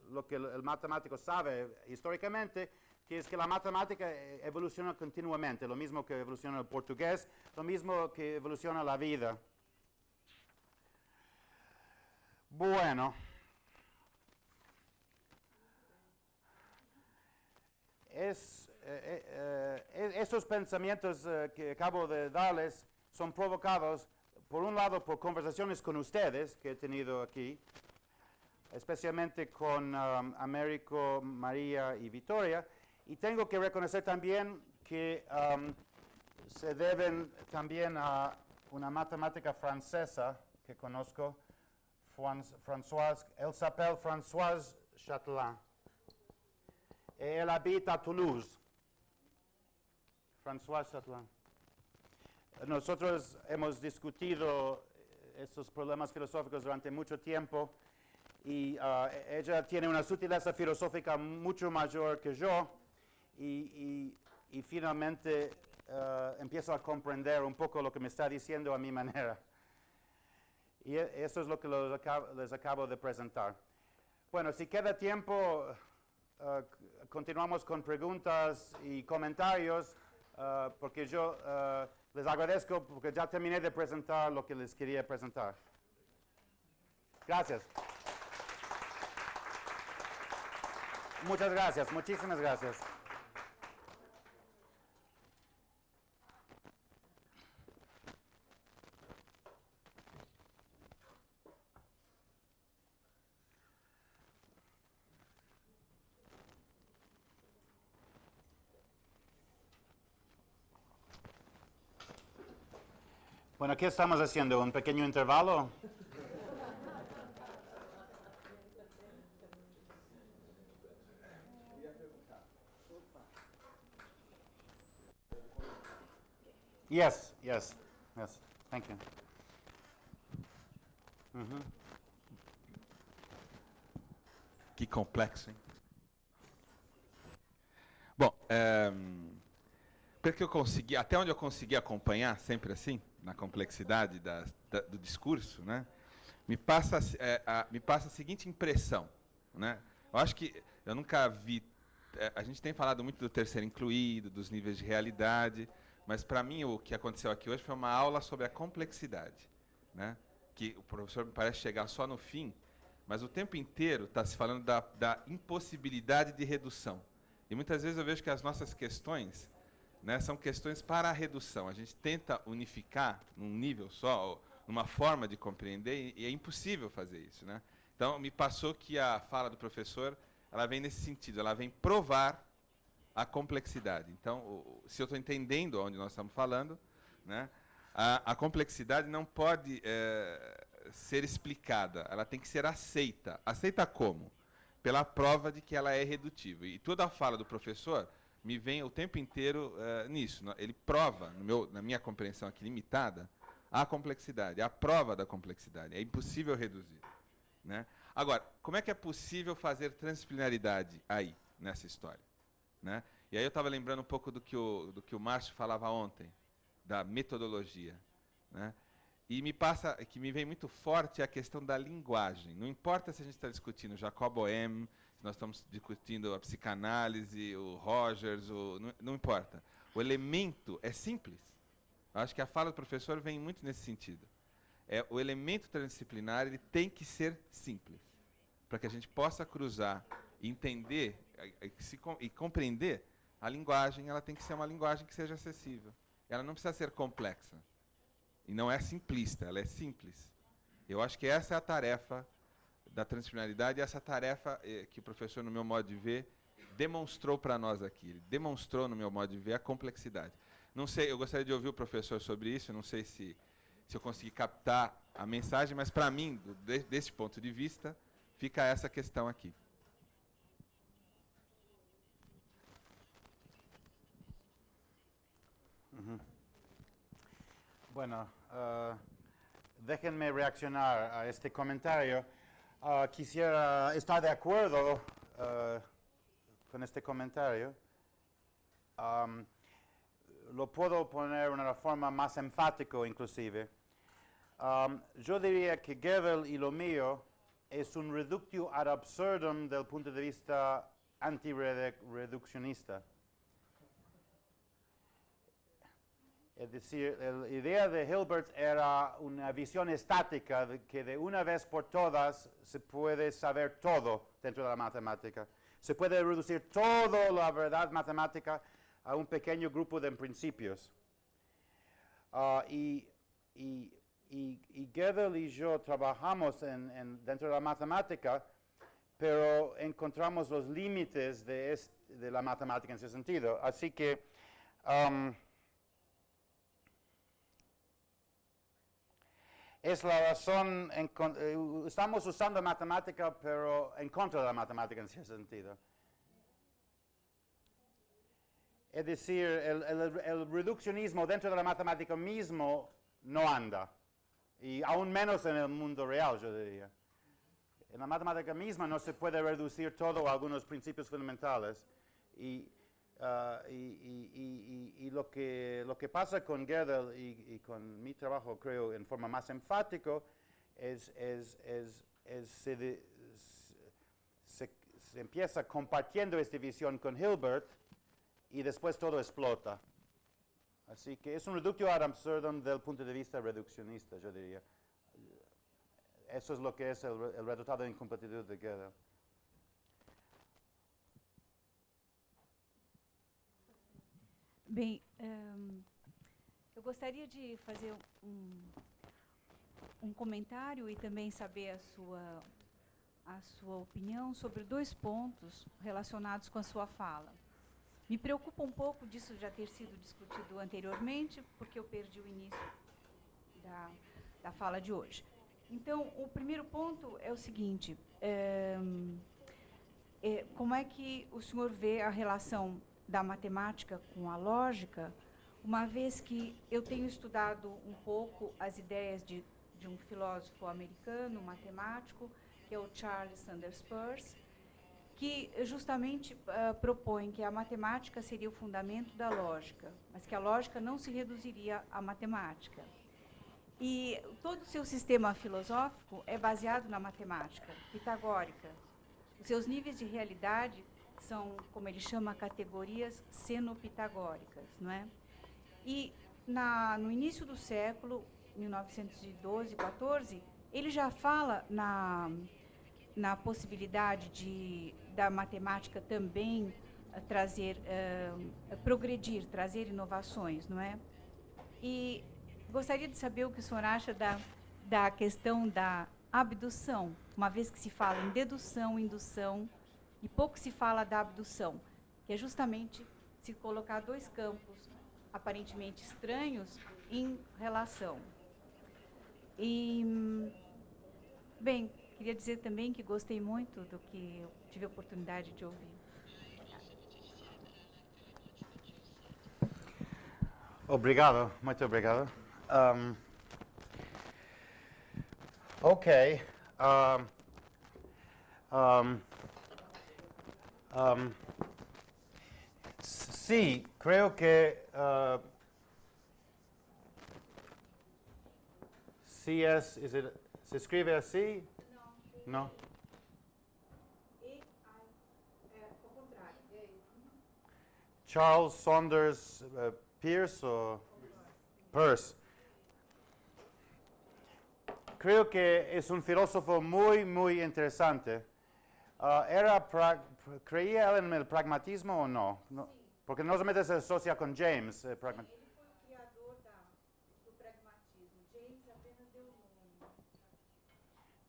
lo que el matemático sabe históricamente, que es que la matemática evoluciona continuamente, lo mismo que evoluciona el portugués, lo mismo que evoluciona la vida. Bueno. Estos pensamientos que acabo de darles son provocados, por un lado, por conversaciones con ustedes que he tenido aquí, especialmente con Américo, María y Victoria. Y tengo que reconocer también que se deben también a una matemática francesa que conozco, elle s'appelle Françoise Chatelain. Él habita a Toulouse. Françoise Chatelain. Nosotros hemos discutido estos problemas filosóficos durante mucho tiempo y ella tiene una sutileza filosófica mucho mayor que yo y finalmente empiezo a comprender un poco lo que me está diciendo a mi manera. Y eso es lo que les acabo de presentar. Bueno, si queda tiempo, continuamos con preguntas y comentarios, porque yo les agradezco porque ya terminé de presentar lo que les quería presentar. Gracias. Muchas gracias, muchísimas gracias. Bueno, ¿qué estamos haciendo? ¿Un pequeño intervalo? Yes. Thank you. Que complexo, hein? Bom, porque eu consegui, até onde eu consegui acompanhar, sempre assim, na complexidade do discurso, né, me passa a seguinte impressão, né? Eu acho que eu nunca vi, a gente tem falado muito do terceiro incluído, dos níveis de realidade, mas para mim o que aconteceu aqui hoje foi uma aula sobre a complexidade, né? Que o professor me parece chegar só no fim, mas o tempo inteiro está se falando da impossibilidade de redução. E muitas vezes eu vejo que as nossas questões, né, são questões para a redução. A gente tenta unificar num nível só, numa forma de compreender, e é impossível fazer isso, né? Então, me passou que a fala do professor, ela vem nesse sentido, ela vem provar a complexidade. Então, se eu estou entendendo onde nós estamos falando, né, a complexidade não pode ser explicada, ela tem que ser aceita. Aceita como? Pela prova de que ela é irredutível. E toda a fala do professor me vem o tempo inteiro nisso. Ele prova, na minha compreensão aqui limitada, a complexidade, a prova da complexidade. É impossível reduzir, né? Agora, como é que é possível fazer transdisciplinaridade aí, nessa história, né? E aí eu estava lembrando um pouco do que o Márcio falava ontem, da metodologia, né? E que me vem muito forte a questão da linguagem. Não importa se a gente está discutindo Jacob Boehme, se nós estamos discutindo a psicanálise, o Rogers, não importa. O elemento é simples. Eu acho que a fala do professor vem muito nesse sentido. O elemento transdisciplinar ele tem que ser simples, para que a gente possa cruzar e entender e compreender a linguagem. Ela tem que ser uma linguagem que seja acessível. Ela não precisa ser complexa. E não é simplista, ela é simples. Eu acho que essa é a tarefa da transdisciplinaridade, e essa tarefa que o professor, no meu modo de ver, demonstrou para nós aqui. Ele demonstrou, no meu modo de ver, a complexidade. Não sei, eu gostaria de ouvir o professor sobre isso, não sei se eu consegui captar a mensagem, mas para mim, desse ponto de vista, fica essa questão aqui. Bueno, déjenme reaccionar a este comentario. Quisiera estar de acuerdo con este comentario. Lo puedo poner de una forma más enfática inclusive. Yo diría que Gödel y lo mío es un reductio ad absurdum del punto de vista anti-reduccionista. Es decir, la idea de Hilbert era una visión estática de que de una vez por todas se puede saber todo dentro de la matemática. Se puede reducir toda la verdad matemática a un pequeño grupo de principios. Y Gödel y yo trabajamos dentro de la matemática pero encontramos los límites de la matemática en ese sentido. Así que es la razón, estamos usando matemática, pero en contra de la matemática en ese sentido. Es decir, el reduccionismo dentro de la matemática mismo no anda, y aún menos en el mundo real, yo diría. En la matemática misma no se puede reducir todo a algunos principios fundamentales. Y lo que pasa con Gödel y con mi trabajo, creo, en forma más enfática, se empieza compartiendo esta visión con Hilbert y después todo explota. Así que es un reductio ad absurdum del punto de vista reduccionista, yo diría. Eso es lo que es el resultado de incompatibilidad de Gödel. Bem, eu gostaria de fazer um comentário e também saber a sua opinião sobre 2 pontos relacionados com a sua fala. Me preocupa um pouco disso já ter sido discutido anteriormente, porque eu perdi o início da fala de hoje. Então, o primeiro ponto é o seguinte, como é que o senhor vê a relação da matemática com a lógica, uma vez que eu tenho estudado um pouco as ideias de um filósofo americano, matemático, que é o Charles Sanders Peirce, que justamente propõe que a matemática seria o fundamento da lógica, mas que a lógica não se reduziria à matemática. E todo o seu sistema filosófico é baseado na matemática pitagórica. Os seus níveis de realidade são, como ele chama, categorias senopitagóricas, não é? E no início do século, 1912, 14, ele já fala na possibilidade da matemática também progredir, trazer inovações, não é? E gostaria de saber o que o senhor acha da questão da abdução, uma vez que se fala em dedução, indução, e pouco se fala da abdução, que é justamente se colocar 2 campos aparentemente estranhos em relação. E, bem, queria dizer também que gostei muito do que eu tive a oportunidade de ouvir. Obrigado, muito obrigado. Ok. Sí, creo que sí ¿se escribe así? No. Charles Saunders Peirce o Peirce. Creo que es un filósofo muy, muy interesante. ¿Creía él en el pragmatismo o no? No, porque no solamente se asocia con James. Ele foi o criador do pragmatismo. James apenas deu o nome.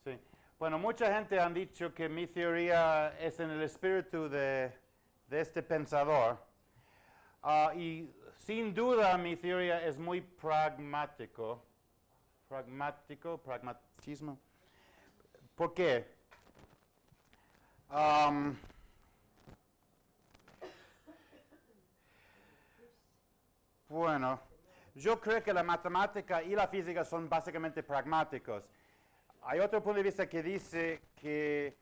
Sí. Bueno, mucha gente ha dicho que mi teoría es en el espíritu de este pensador. Y sin duda mi teoría es muy pragmático. Pragmatismo. ¿Por qué? Bueno, yo creo que la matemática y la física son básicamente pragmáticos. Hay otro punto de vista que dice que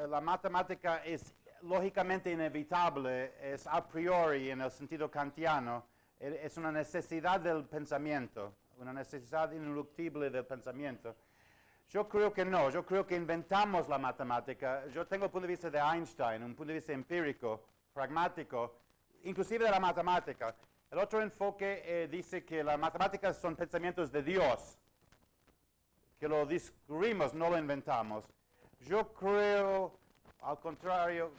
la matemática es lógicamente inevitable, es a priori en el sentido kantiano, es una necesidad del pensamiento, una necesidad ineluctible del pensamiento. Yo creo que no, yo creo que inventamos la matemática. Yo tengo el punto de vista de Einstein, un punto de vista empírico, pragmático, inclusive de la matemática. El otro enfoque dice que las matemáticas son pensamientos de Dios, que lo descubrimos, no lo inventamos. Yo creo, al contrario,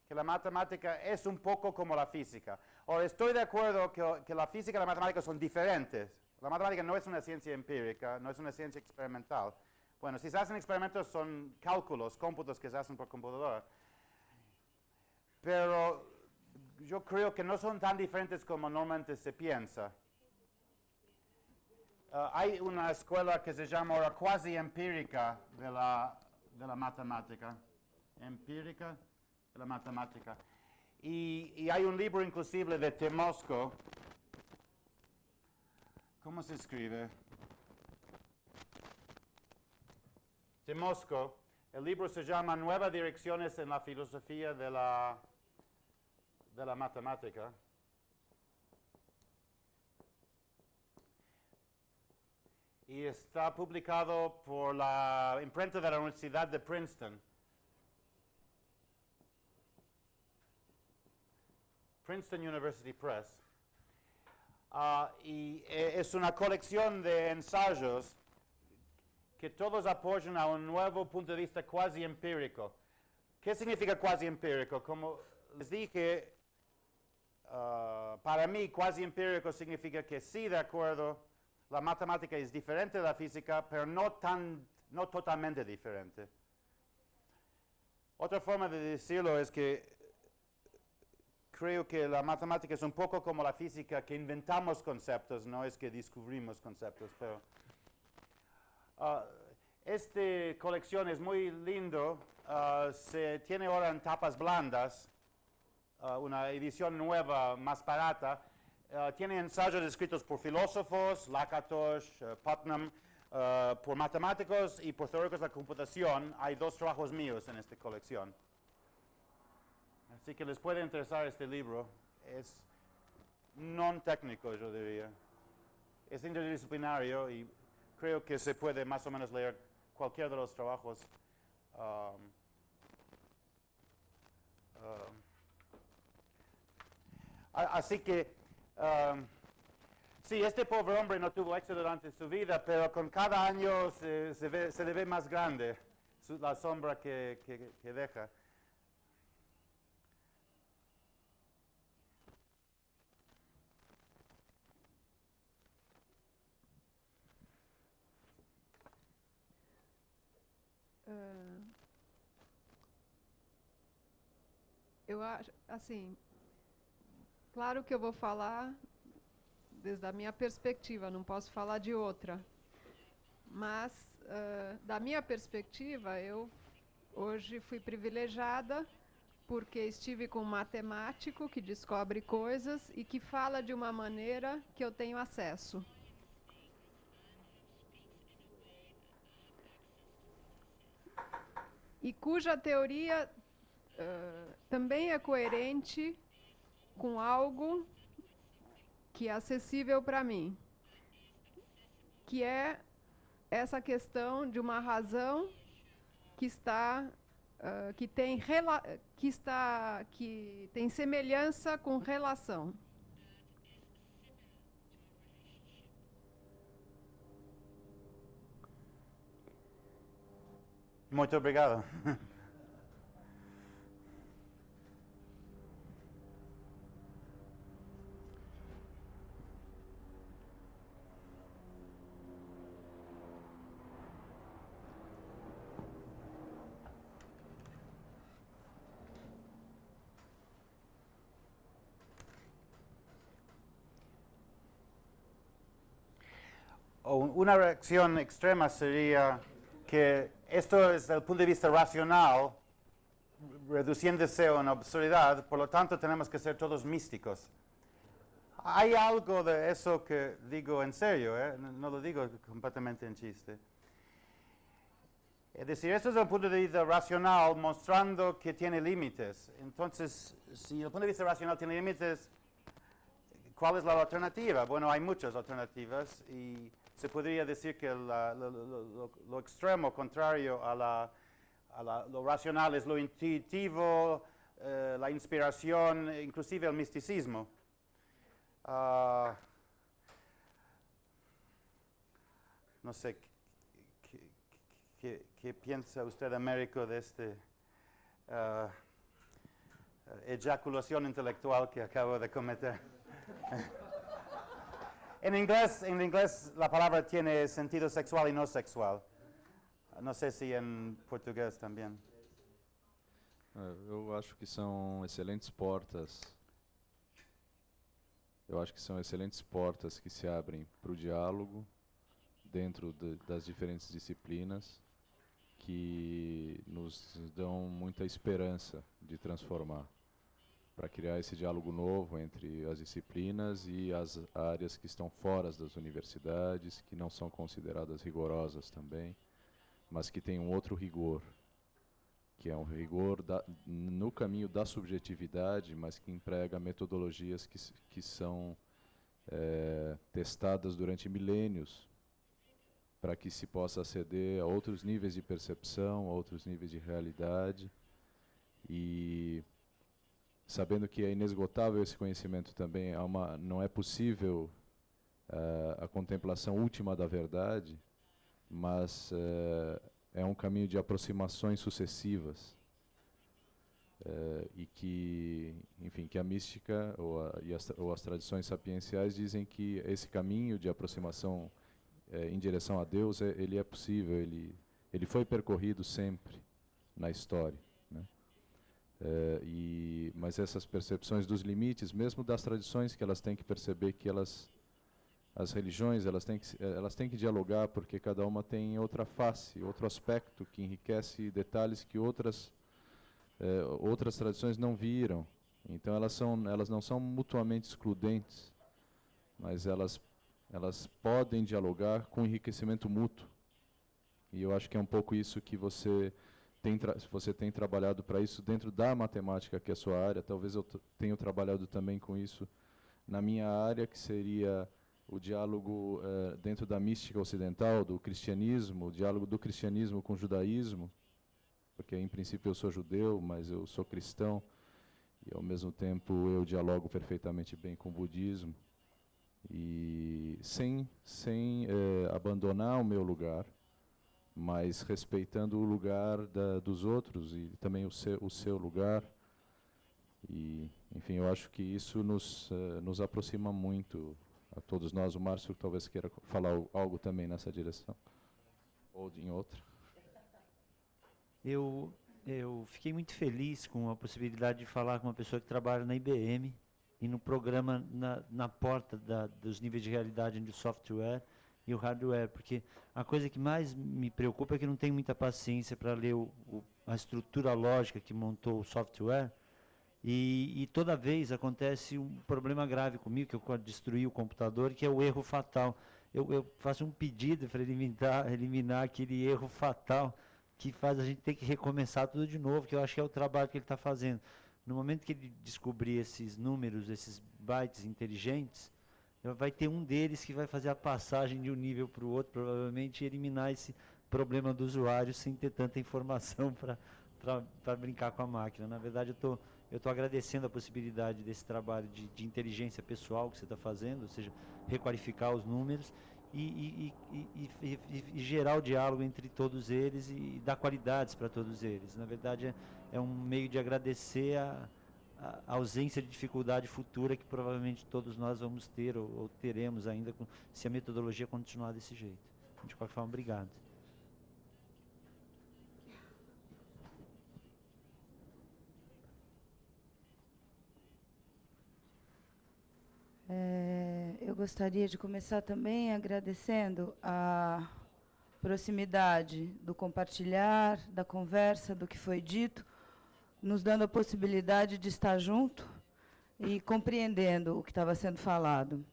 que la matemática es un poco como la física. Ahora, estoy de acuerdo que la física y la matemática son diferentes. La matemática no es una ciencia empírica, no es una ciencia experimental. Bueno, si se hacen experimentos son cálculos, cómputos que se hacen por computadora. Pero yo creo que no son tan diferentes como normalmente se piensa. Hay una escuela que se llama ahora cuasi empírica de la matemática. Empírica de la matemática. Y hay un libro inclusive de Temosko. ¿Cómo se escribe? Temosko. El libro se llama Nuevas Direcciones en la Filosofía de la Matemática. Y está publicado por la imprenta de la Universidad de Princeton. Princeton University Press. Y es una colección de ensayos que todos apoyan a un nuevo punto de vista cuasi empírico. ¿Qué significa cuasi empírico? Como les dije, para mí cuasi empírico significa que sí, de acuerdo, la matemática es diferente de la física, pero no totalmente diferente. Otra forma de decirlo es que creo que la matemática es un poco como la física, que inventamos conceptos, no es que descubrimos conceptos, pero esta colección es muy lindo, se tiene ahora en tapas blandas, una edición nueva, más barata. Tiene ensayos escritos por filósofos, Lakatos, Putnam, por matemáticos y por teóricos de la computación. Hay 2 trabajos míos en esta colección. Así que les puede interesar este libro. Es no técnico, yo diría. Es interdisciplinario y creo que se puede más o menos leer cualquiera de los trabajos. Así que, sí, este pobre hombre no tuvo éxito durante su vida, pero con cada año se le ve más grande la sombra que deja. Eu acho, assim, claro que eu vou falar desde a minha perspectiva, não posso falar de outra. Mas, da minha perspectiva, eu hoje fui privilegiada porque estive com um matemático que descobre coisas e que fala de uma maneira que eu tenho acesso. E cuja teoria também é coerente com algo que é acessível para mim, que é essa questão de uma razão que está que tem semelhança com relação. Muito obrigado. Una reacción extrema sería que esto es desde el punto de vista racional, reduciéndose a una absurdidad, por lo tanto tenemos que ser todos místicos. Hay algo de eso que digo en serio, no lo digo completamente en chiste. Es decir, esto es el punto de vista racional mostrando que tiene límites. Entonces, si el punto de vista racional tiene límites, ¿cuál es la alternativa? Bueno, hay muchas alternativas y se podría decir que lo extremo contrario a lo racional es lo intuitivo, la inspiración, inclusive el misticismo. No sé, ¿qué piensa usted, Américo, de esta eyaculación intelectual que acabo de cometer? En inglés la palabra tiene sentido sexual y no sexual. Não sei se em português também. Eu acho que são excelentes portas. Eu acho que são excelentes portas que se abrem para o diálogo dentro das diferentes disciplinas, que nos dão muita esperança de transformar, para criar esse diálogo novo entre as disciplinas e as áreas que estão fora das universidades, que não são consideradas rigorosas também, mas que têm um outro rigor, que é um rigor no caminho da subjetividade, mas que emprega metodologias que são testadas durante milênios, para que se possa aceder a outros níveis de percepção, a outros níveis de realidade, e sabendo que é inesgotável esse conhecimento também, não é possível a contemplação última da verdade, mas é um caminho de aproximações sucessivas, e que, enfim, que a mística ou as tradições sapienciais dizem que esse caminho de aproximação em direção a Deus, ele é possível, ele foi percorrido sempre na história, né? Mas essas percepções dos limites, mesmo das tradições, que elas têm que perceber que as religiões elas têm que dialogar, porque cada uma tem outra face, outro aspecto que enriquece detalhes que outras tradições não viram. Então elas não são mutuamente excludentes, mas elas podem dialogar com enriquecimento mútuo. E eu acho que é um pouco isso que você tem trabalhado para isso dentro da matemática, que é a sua área. Talvez eu tenha trabalhado também com isso na minha área, que seria o diálogo dentro da mística ocidental, do cristianismo, o diálogo do cristianismo com o judaísmo, porque em princípio eu sou judeu, mas eu sou cristão, e ao mesmo tempo eu dialogo perfeitamente bem com o budismo, e sem abandonar o meu lugar, mas respeitando o lugar dos outros e também o seu lugar. E, enfim, eu acho que isso nos aproxima muito a todos nós. O Márcio talvez queira falar algo também nessa direção, ou em outra. Eu fiquei muito feliz com a possibilidade de falar com uma pessoa que trabalha na IBM e no programa na porta dos níveis de realidade entre o software e o hardware, porque a coisa que mais me preocupa é que eu não tenho muita paciência para ler a estrutura lógica que montou o software, e toda vez acontece um problema grave comigo, que eu destruí o computador, que é o erro fatal. Eu faço um pedido para eliminar aquele erro fatal que faz a gente ter que recomeçar tudo de novo, que eu acho que é o trabalho que ele está fazendo. No momento que ele descobrir esses números, esses bytes inteligentes, vai ter um deles que vai fazer a passagem de um nível para o outro, provavelmente, e eliminar esse problema do usuário sem ter tanta informação para brincar com a máquina. Na verdade, eu estou agradecendo a possibilidade desse trabalho de inteligência pessoal que você está fazendo, ou seja, requalificar os números e gerar o diálogo entre todos eles e dar qualidades para todos eles. Na verdade, é um meio de agradecer a ausência de dificuldade futura que provavelmente todos nós vamos ter ou teremos ainda se a metodologia continuar desse jeito. De qualquer forma, obrigado. Eu gostaria de começar também agradecendo a proximidade do compartilhar, da conversa, do que foi dito, nos dando a possibilidade de estar junto e compreendendo o que estava sendo falado.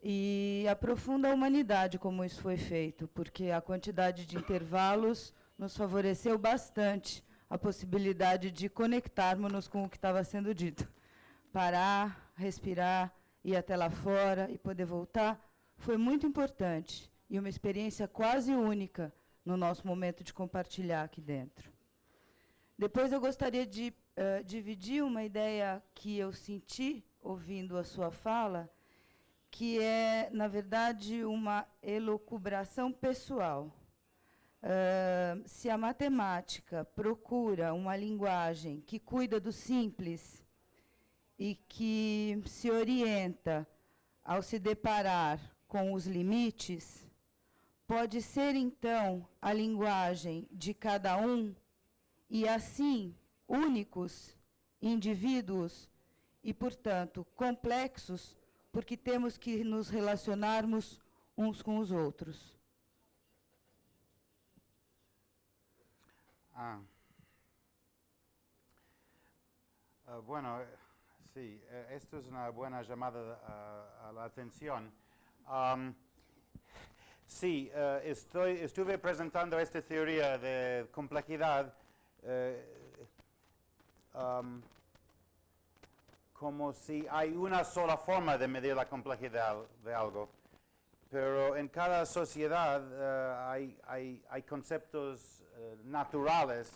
E a profunda humanidade como isso foi feito, porque a quantidade de intervalos nos favoreceu bastante a possibilidade de conectarmos-nos com o que estava sendo dito. Parar, respirar, ir até lá fora e poder voltar, foi muito importante e uma experiência quase única no nosso momento de compartilhar aqui dentro. Depois eu gostaria de dividir uma ideia que eu senti ouvindo a sua fala, que é, na verdade, uma elucubração pessoal. Se a matemática procura uma linguagem que cuida do simples e que se orienta ao se deparar com os limites, pode ser, então, a linguagem de cada um, e assim, únicos indivíduos e, portanto, complexos, porque temos que nos relacionarmos uns com os outros. Bueno, sí, esto es una buena llamada a la atención. Sí, estuve presentando esta teoría de complejidad como si hay una sola forma de medir la complejidad de algo. Pero en cada sociedad hay conceptos naturales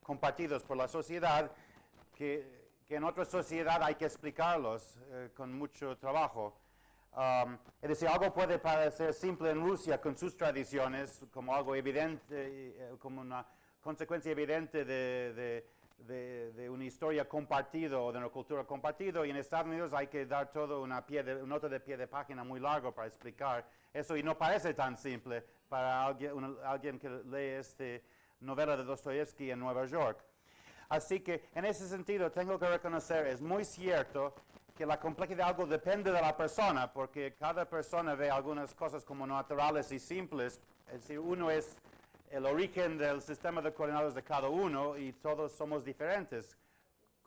compartidos por la sociedad que en otra sociedad hay que explicarlos con mucho trabajo. Es decir, algo puede parecer simple en Rusia con sus tradiciones, como algo evidente, como una consecuencia evidente de una historia compartida o de una cultura compartida, y en Estados Unidos hay que dar todo una nota de pie de página muy largo para explicar eso, y no parece tan simple para alguien que lee esta novela de Dostoyevsky en Nueva York. Así que en ese sentido tengo que reconocer, es muy cierto que la complejidad de algo depende de la persona, porque cada persona ve algunas cosas como naturales y simples. Es decir, uno es el origen del sistema de coordenadas de cada uno y todos somos diferentes,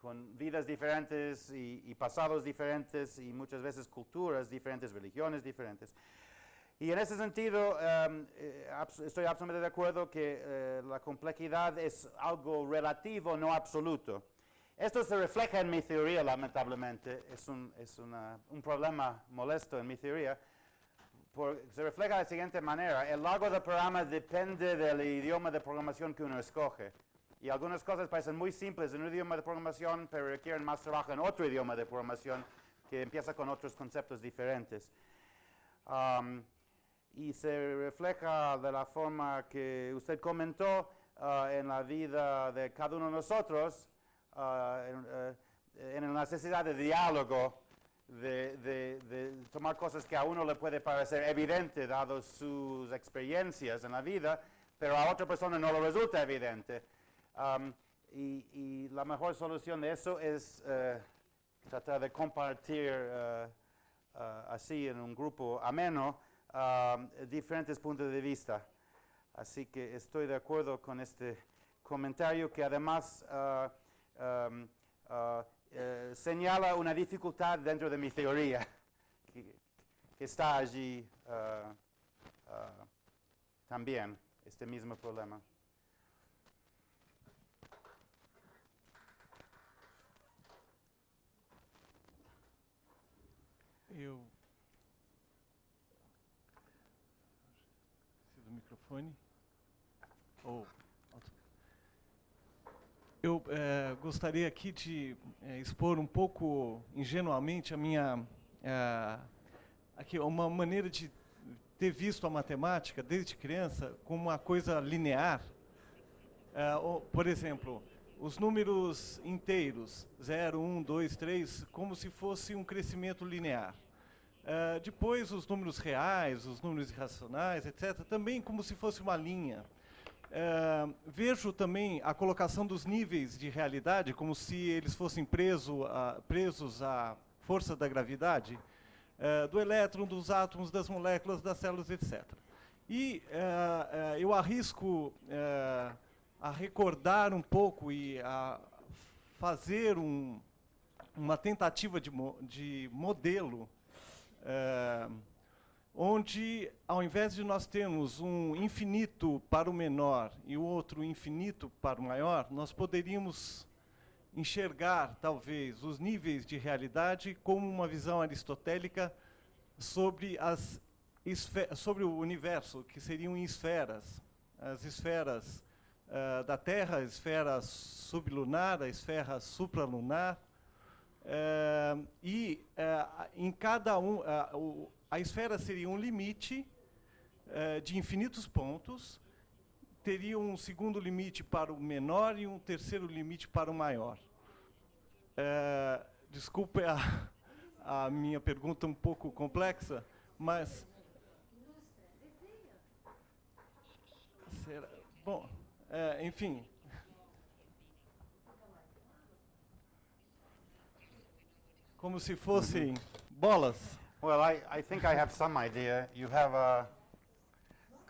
con vidas diferentes y pasados diferentes y muchas veces culturas diferentes, religiones diferentes. Y en ese sentido, estoy absolutamente de acuerdo que la complejidad es algo relativo, no absoluto. Esto se refleja en mi teoría, lamentablemente. Es un problema molesto en mi teoría. Se refleja de la siguiente manera. El largo del programa depende del idioma de programación que uno escoge. Y algunas cosas parecen muy simples en un idioma de programación, pero requieren más trabajo en otro idioma de programación que empieza con otros conceptos diferentes. Y se refleja de la forma que usted comentó en la vida de cada uno de nosotros, en la necesidad de diálogo, de tomar cosas que a uno le puede parecer evidente dado sus experiencias en la vida, pero a otra persona no le resulta evidente. Y la mejor solución de eso es tratar de compartir así en un grupo ameno diferentes puntos de vista. Así que estoy de acuerdo con este comentario que además señala una dificultad dentro de mi teoría que está allí también, este mismo problema. Eu preciso do microfone. Eu gostaria aqui de expor um pouco ingenuamente a minha aqui uma maneira de ter visto a matemática desde criança como uma coisa linear. Por exemplo, os números inteiros 0, 1, 2, 3, como se fosse um crescimento linear. Depois os números reais, os números irracionais, etc., também como se fosse uma linha. Vejo também a colocação dos níveis de realidade como se eles fossem presos à força da gravidade, do elétron, dos átomos, das moléculas, das células, etc. E eu arrisco a recordar um pouco e a fazer uma tentativa de modelo onde, ao invés de nós termos um infinito para o menor e o outro infinito para o maior, nós poderíamos enxergar, talvez, os níveis de realidade como uma visão aristotélica sobre o universo, que seriam em esferas. As esferas da Terra, a esfera sublunar, a esfera supralunar, em cada a esfera seria um limite de infinitos pontos, teria um segundo limite para o menor e um terceiro limite para o maior. Desculpe a minha pergunta um pouco complexa, mas Bom, enfim. Como se fossem bolas. Well, I think I have some idea. You have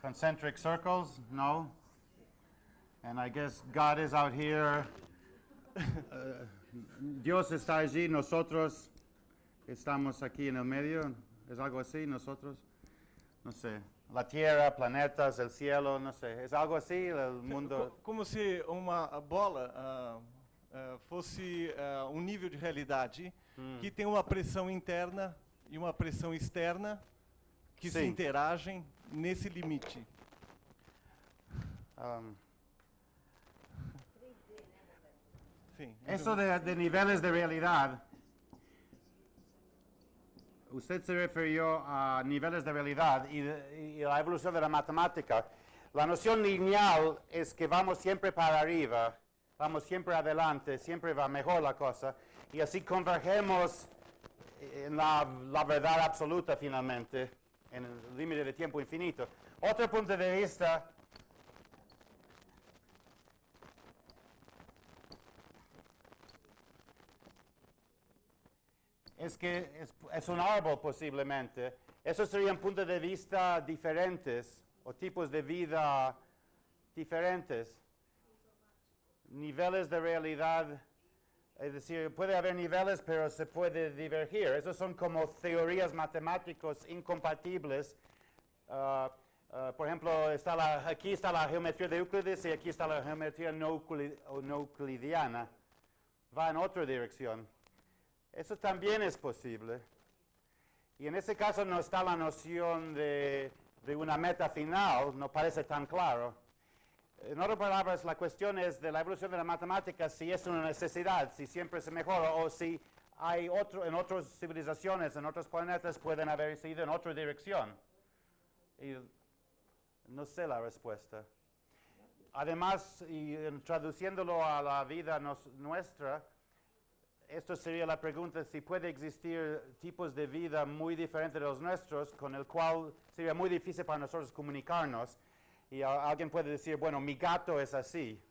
concentric circles, no? And I guess God is out here. Dios está allí, nosotros estamos aquí en el medio. ¿Es algo así, nosotros? No sé. La tierra, planetas, el cielo, no sé. ¿Es algo así, el mundo? Como se uma bola fosse nível de realidade que tem uma pressão interna e uma pressão externa que se interagem nesse limite. Eso de niveles de realidad, usted se refirió a niveles de realidad y la evolución de la matemática. La noción lineal es que vamos siempre para arriba, vamos siempre adelante, siempre va mejor la cosa, y así convergemos en la verdad absoluta finalmente, en el límite de tiempo infinito. Otro punto de vista es que es un árbol posiblemente. Esos serían puntos de vista diferentes o tipos de vida diferentes. Niveles de realidad, es decir, puede haber niveles pero se puede divergir. Esos son como teorías matemáticas incompatibles. Por ejemplo, aquí está la geometría de Euclides y aquí está la geometría no euclidiana. Va en otra dirección. Eso también es posible. Y en ese caso no está la noción de una meta final, no parece tan claro. En otras palabras, la cuestión es de la evolución de la matemática, si es una necesidad, si siempre se mejora, o si hay en otras civilizaciones, en otros planetas, pueden haber ido en otra dirección. Y no sé la respuesta. Además, y traduciéndolo a la vida nuestra, esto sería la pregunta, si puede existir tipos de vida muy diferentes de los nuestros, con el cual sería muy difícil para nosotros comunicarnos. Y alguien puede decir, bueno, mi gato es así.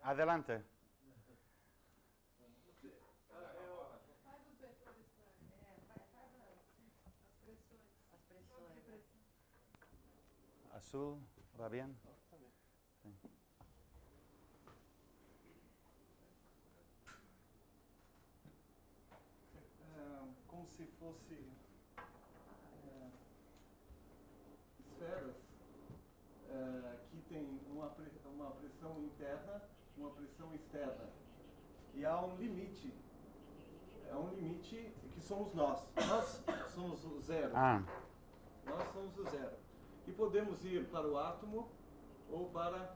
Adelante. Azul, ¿va bien? Sí. Como se fosse esferas que tem uma pressão interna, uma pressão externa. E há um limite. É um limite que somos nós. Nós somos o zero. Nós somos o zero. E podemos ir para o átomo ou para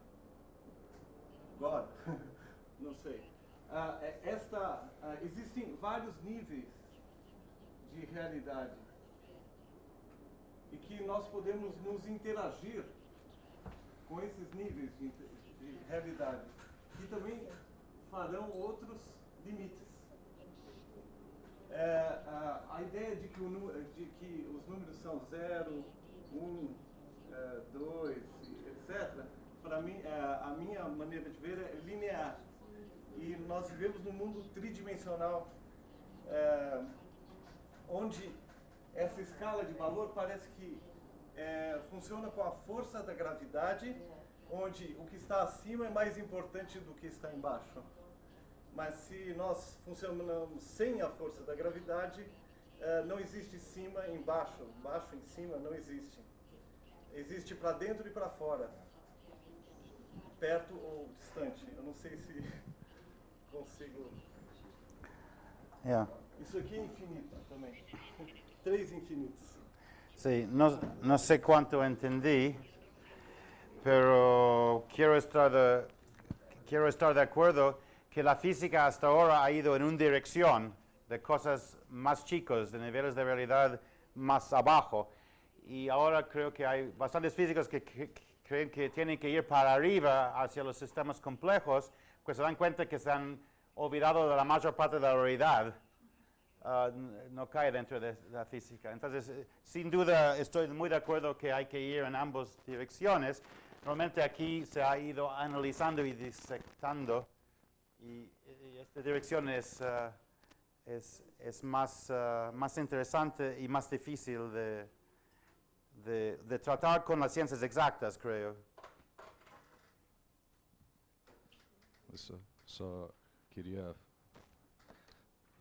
God. Não sei. Existem vários níveis de realidade e que nós podemos nos interagir com esses níveis de realidade que também farão outros limites. A ideia de que os números são 0, 1, 2, etc., para mim, a minha maneira de ver é linear. E nós vivemos num mundo tridimensional, onde essa escala de valor parece que funciona com a força da gravidade, onde o que está acima é mais importante do que está embaixo. Mas se nós funcionamos sem a força da gravidade, não existe cima e embaixo, baixo e cima não existe. Existe para dentro e para fora, perto ou distante. Eu não sei se consigo... Isso aqui é infinito também. 3 infinitos. Sí, no sé cuánto entendí, pero quiero estar de acuerdo que la física hasta ahora ha ido en una dirección de cosas más chicas, de niveles de realidad más abajo. Y ahora creo que hay bastantes físicos que creen que tienen que ir para arriba hacia los sistemas complejos, pues se dan cuenta que se han olvidado de la mayor parte de la realidad. No cae dentro de la física. Entonces, sin duda, estoy muy de acuerdo que hay que ir en ambas direcciones. Normalmente aquí se ha ido analizando y disectando, y esta dirección es más interesante y más difícil de tratar con las ciencias exactas, creo. Só queria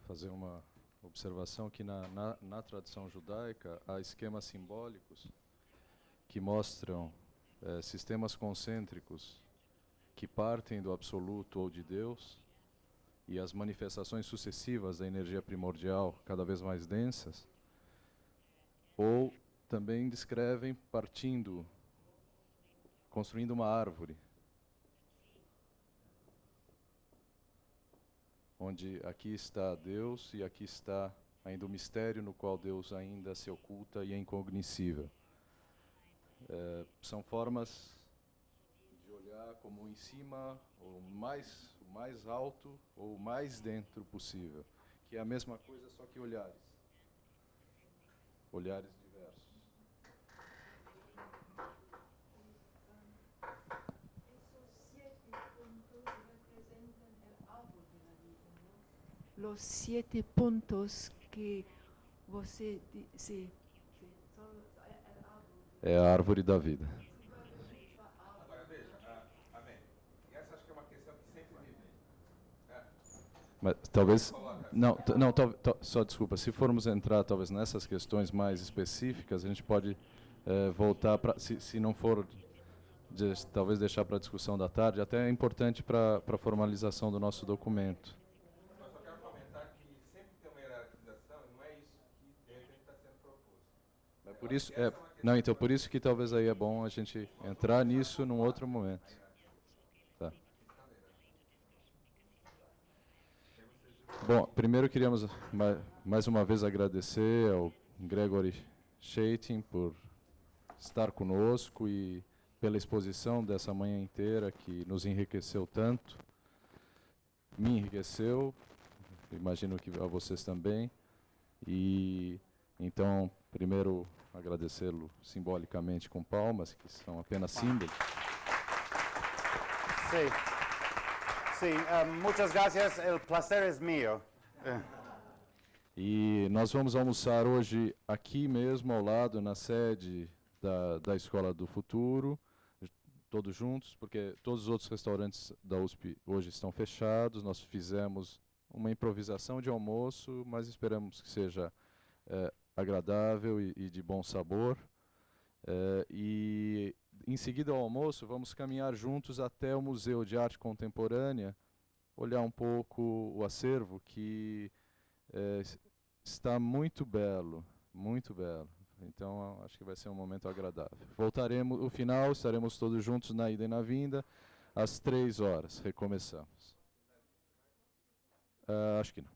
fazer uma observação que na tradição judaica há esquemas simbólicos que mostram sistemas concêntricos que partem do absoluto ou de Deus, e as manifestações sucessivas da energia primordial cada vez mais densas, ou também descrevem partindo, construindo uma árvore, onde aqui está Deus e aqui está ainda o mistério no qual Deus ainda se oculta e é incognoscível. São formas de olhar como em cima, ou mais alto, ou mais dentro possível, que é a mesma coisa, só que olhares diversos. Los 7 puntos que você disse. É a árvore da vida. Agora veja, amém. E essa acho que é uma questão que sempre me vem. Mas talvez só desculpa, se formos entrar talvez nessas questões mais específicas, a gente pode voltar para, se não for talvez deixar para a discussão da tarde, até é importante para a formalização do nosso documento. Eu só quero comentar que sempre tem uma hierarquização e não é isso que de repente está sendo proposto. Por isso, então por isso que talvez aí é bom a gente entrar nisso num outro momento. Tá. Bom, primeiro queríamos mais uma vez agradecer ao Gregory Scheitin por estar conosco e pela exposição dessa manhã inteira que nos enriqueceu tanto. Me enriqueceu, imagino que a vocês também. E então, primeiro agradecê-lo simbolicamente com palmas, que são apenas símbolos. Sí, muchas gracias, el placer es mío. E nós vamos almoçar hoje aqui mesmo, ao lado, na sede da Escola do Futuro, todos juntos, porque todos os outros restaurantes da USP hoje estão fechados. Nós fizemos uma improvisação de almoço, mas esperamos que seja agradável e de bom sabor. E em seguida ao almoço vamos caminhar juntos até o Museu de Arte Contemporânea, olhar um pouco o acervo que está muito belo, muito belo. Então acho que vai ser um momento agradável. Voltaremos, no final estaremos todos juntos na ida e na vinda, às 3 horas, recomeçamos. Acho que não.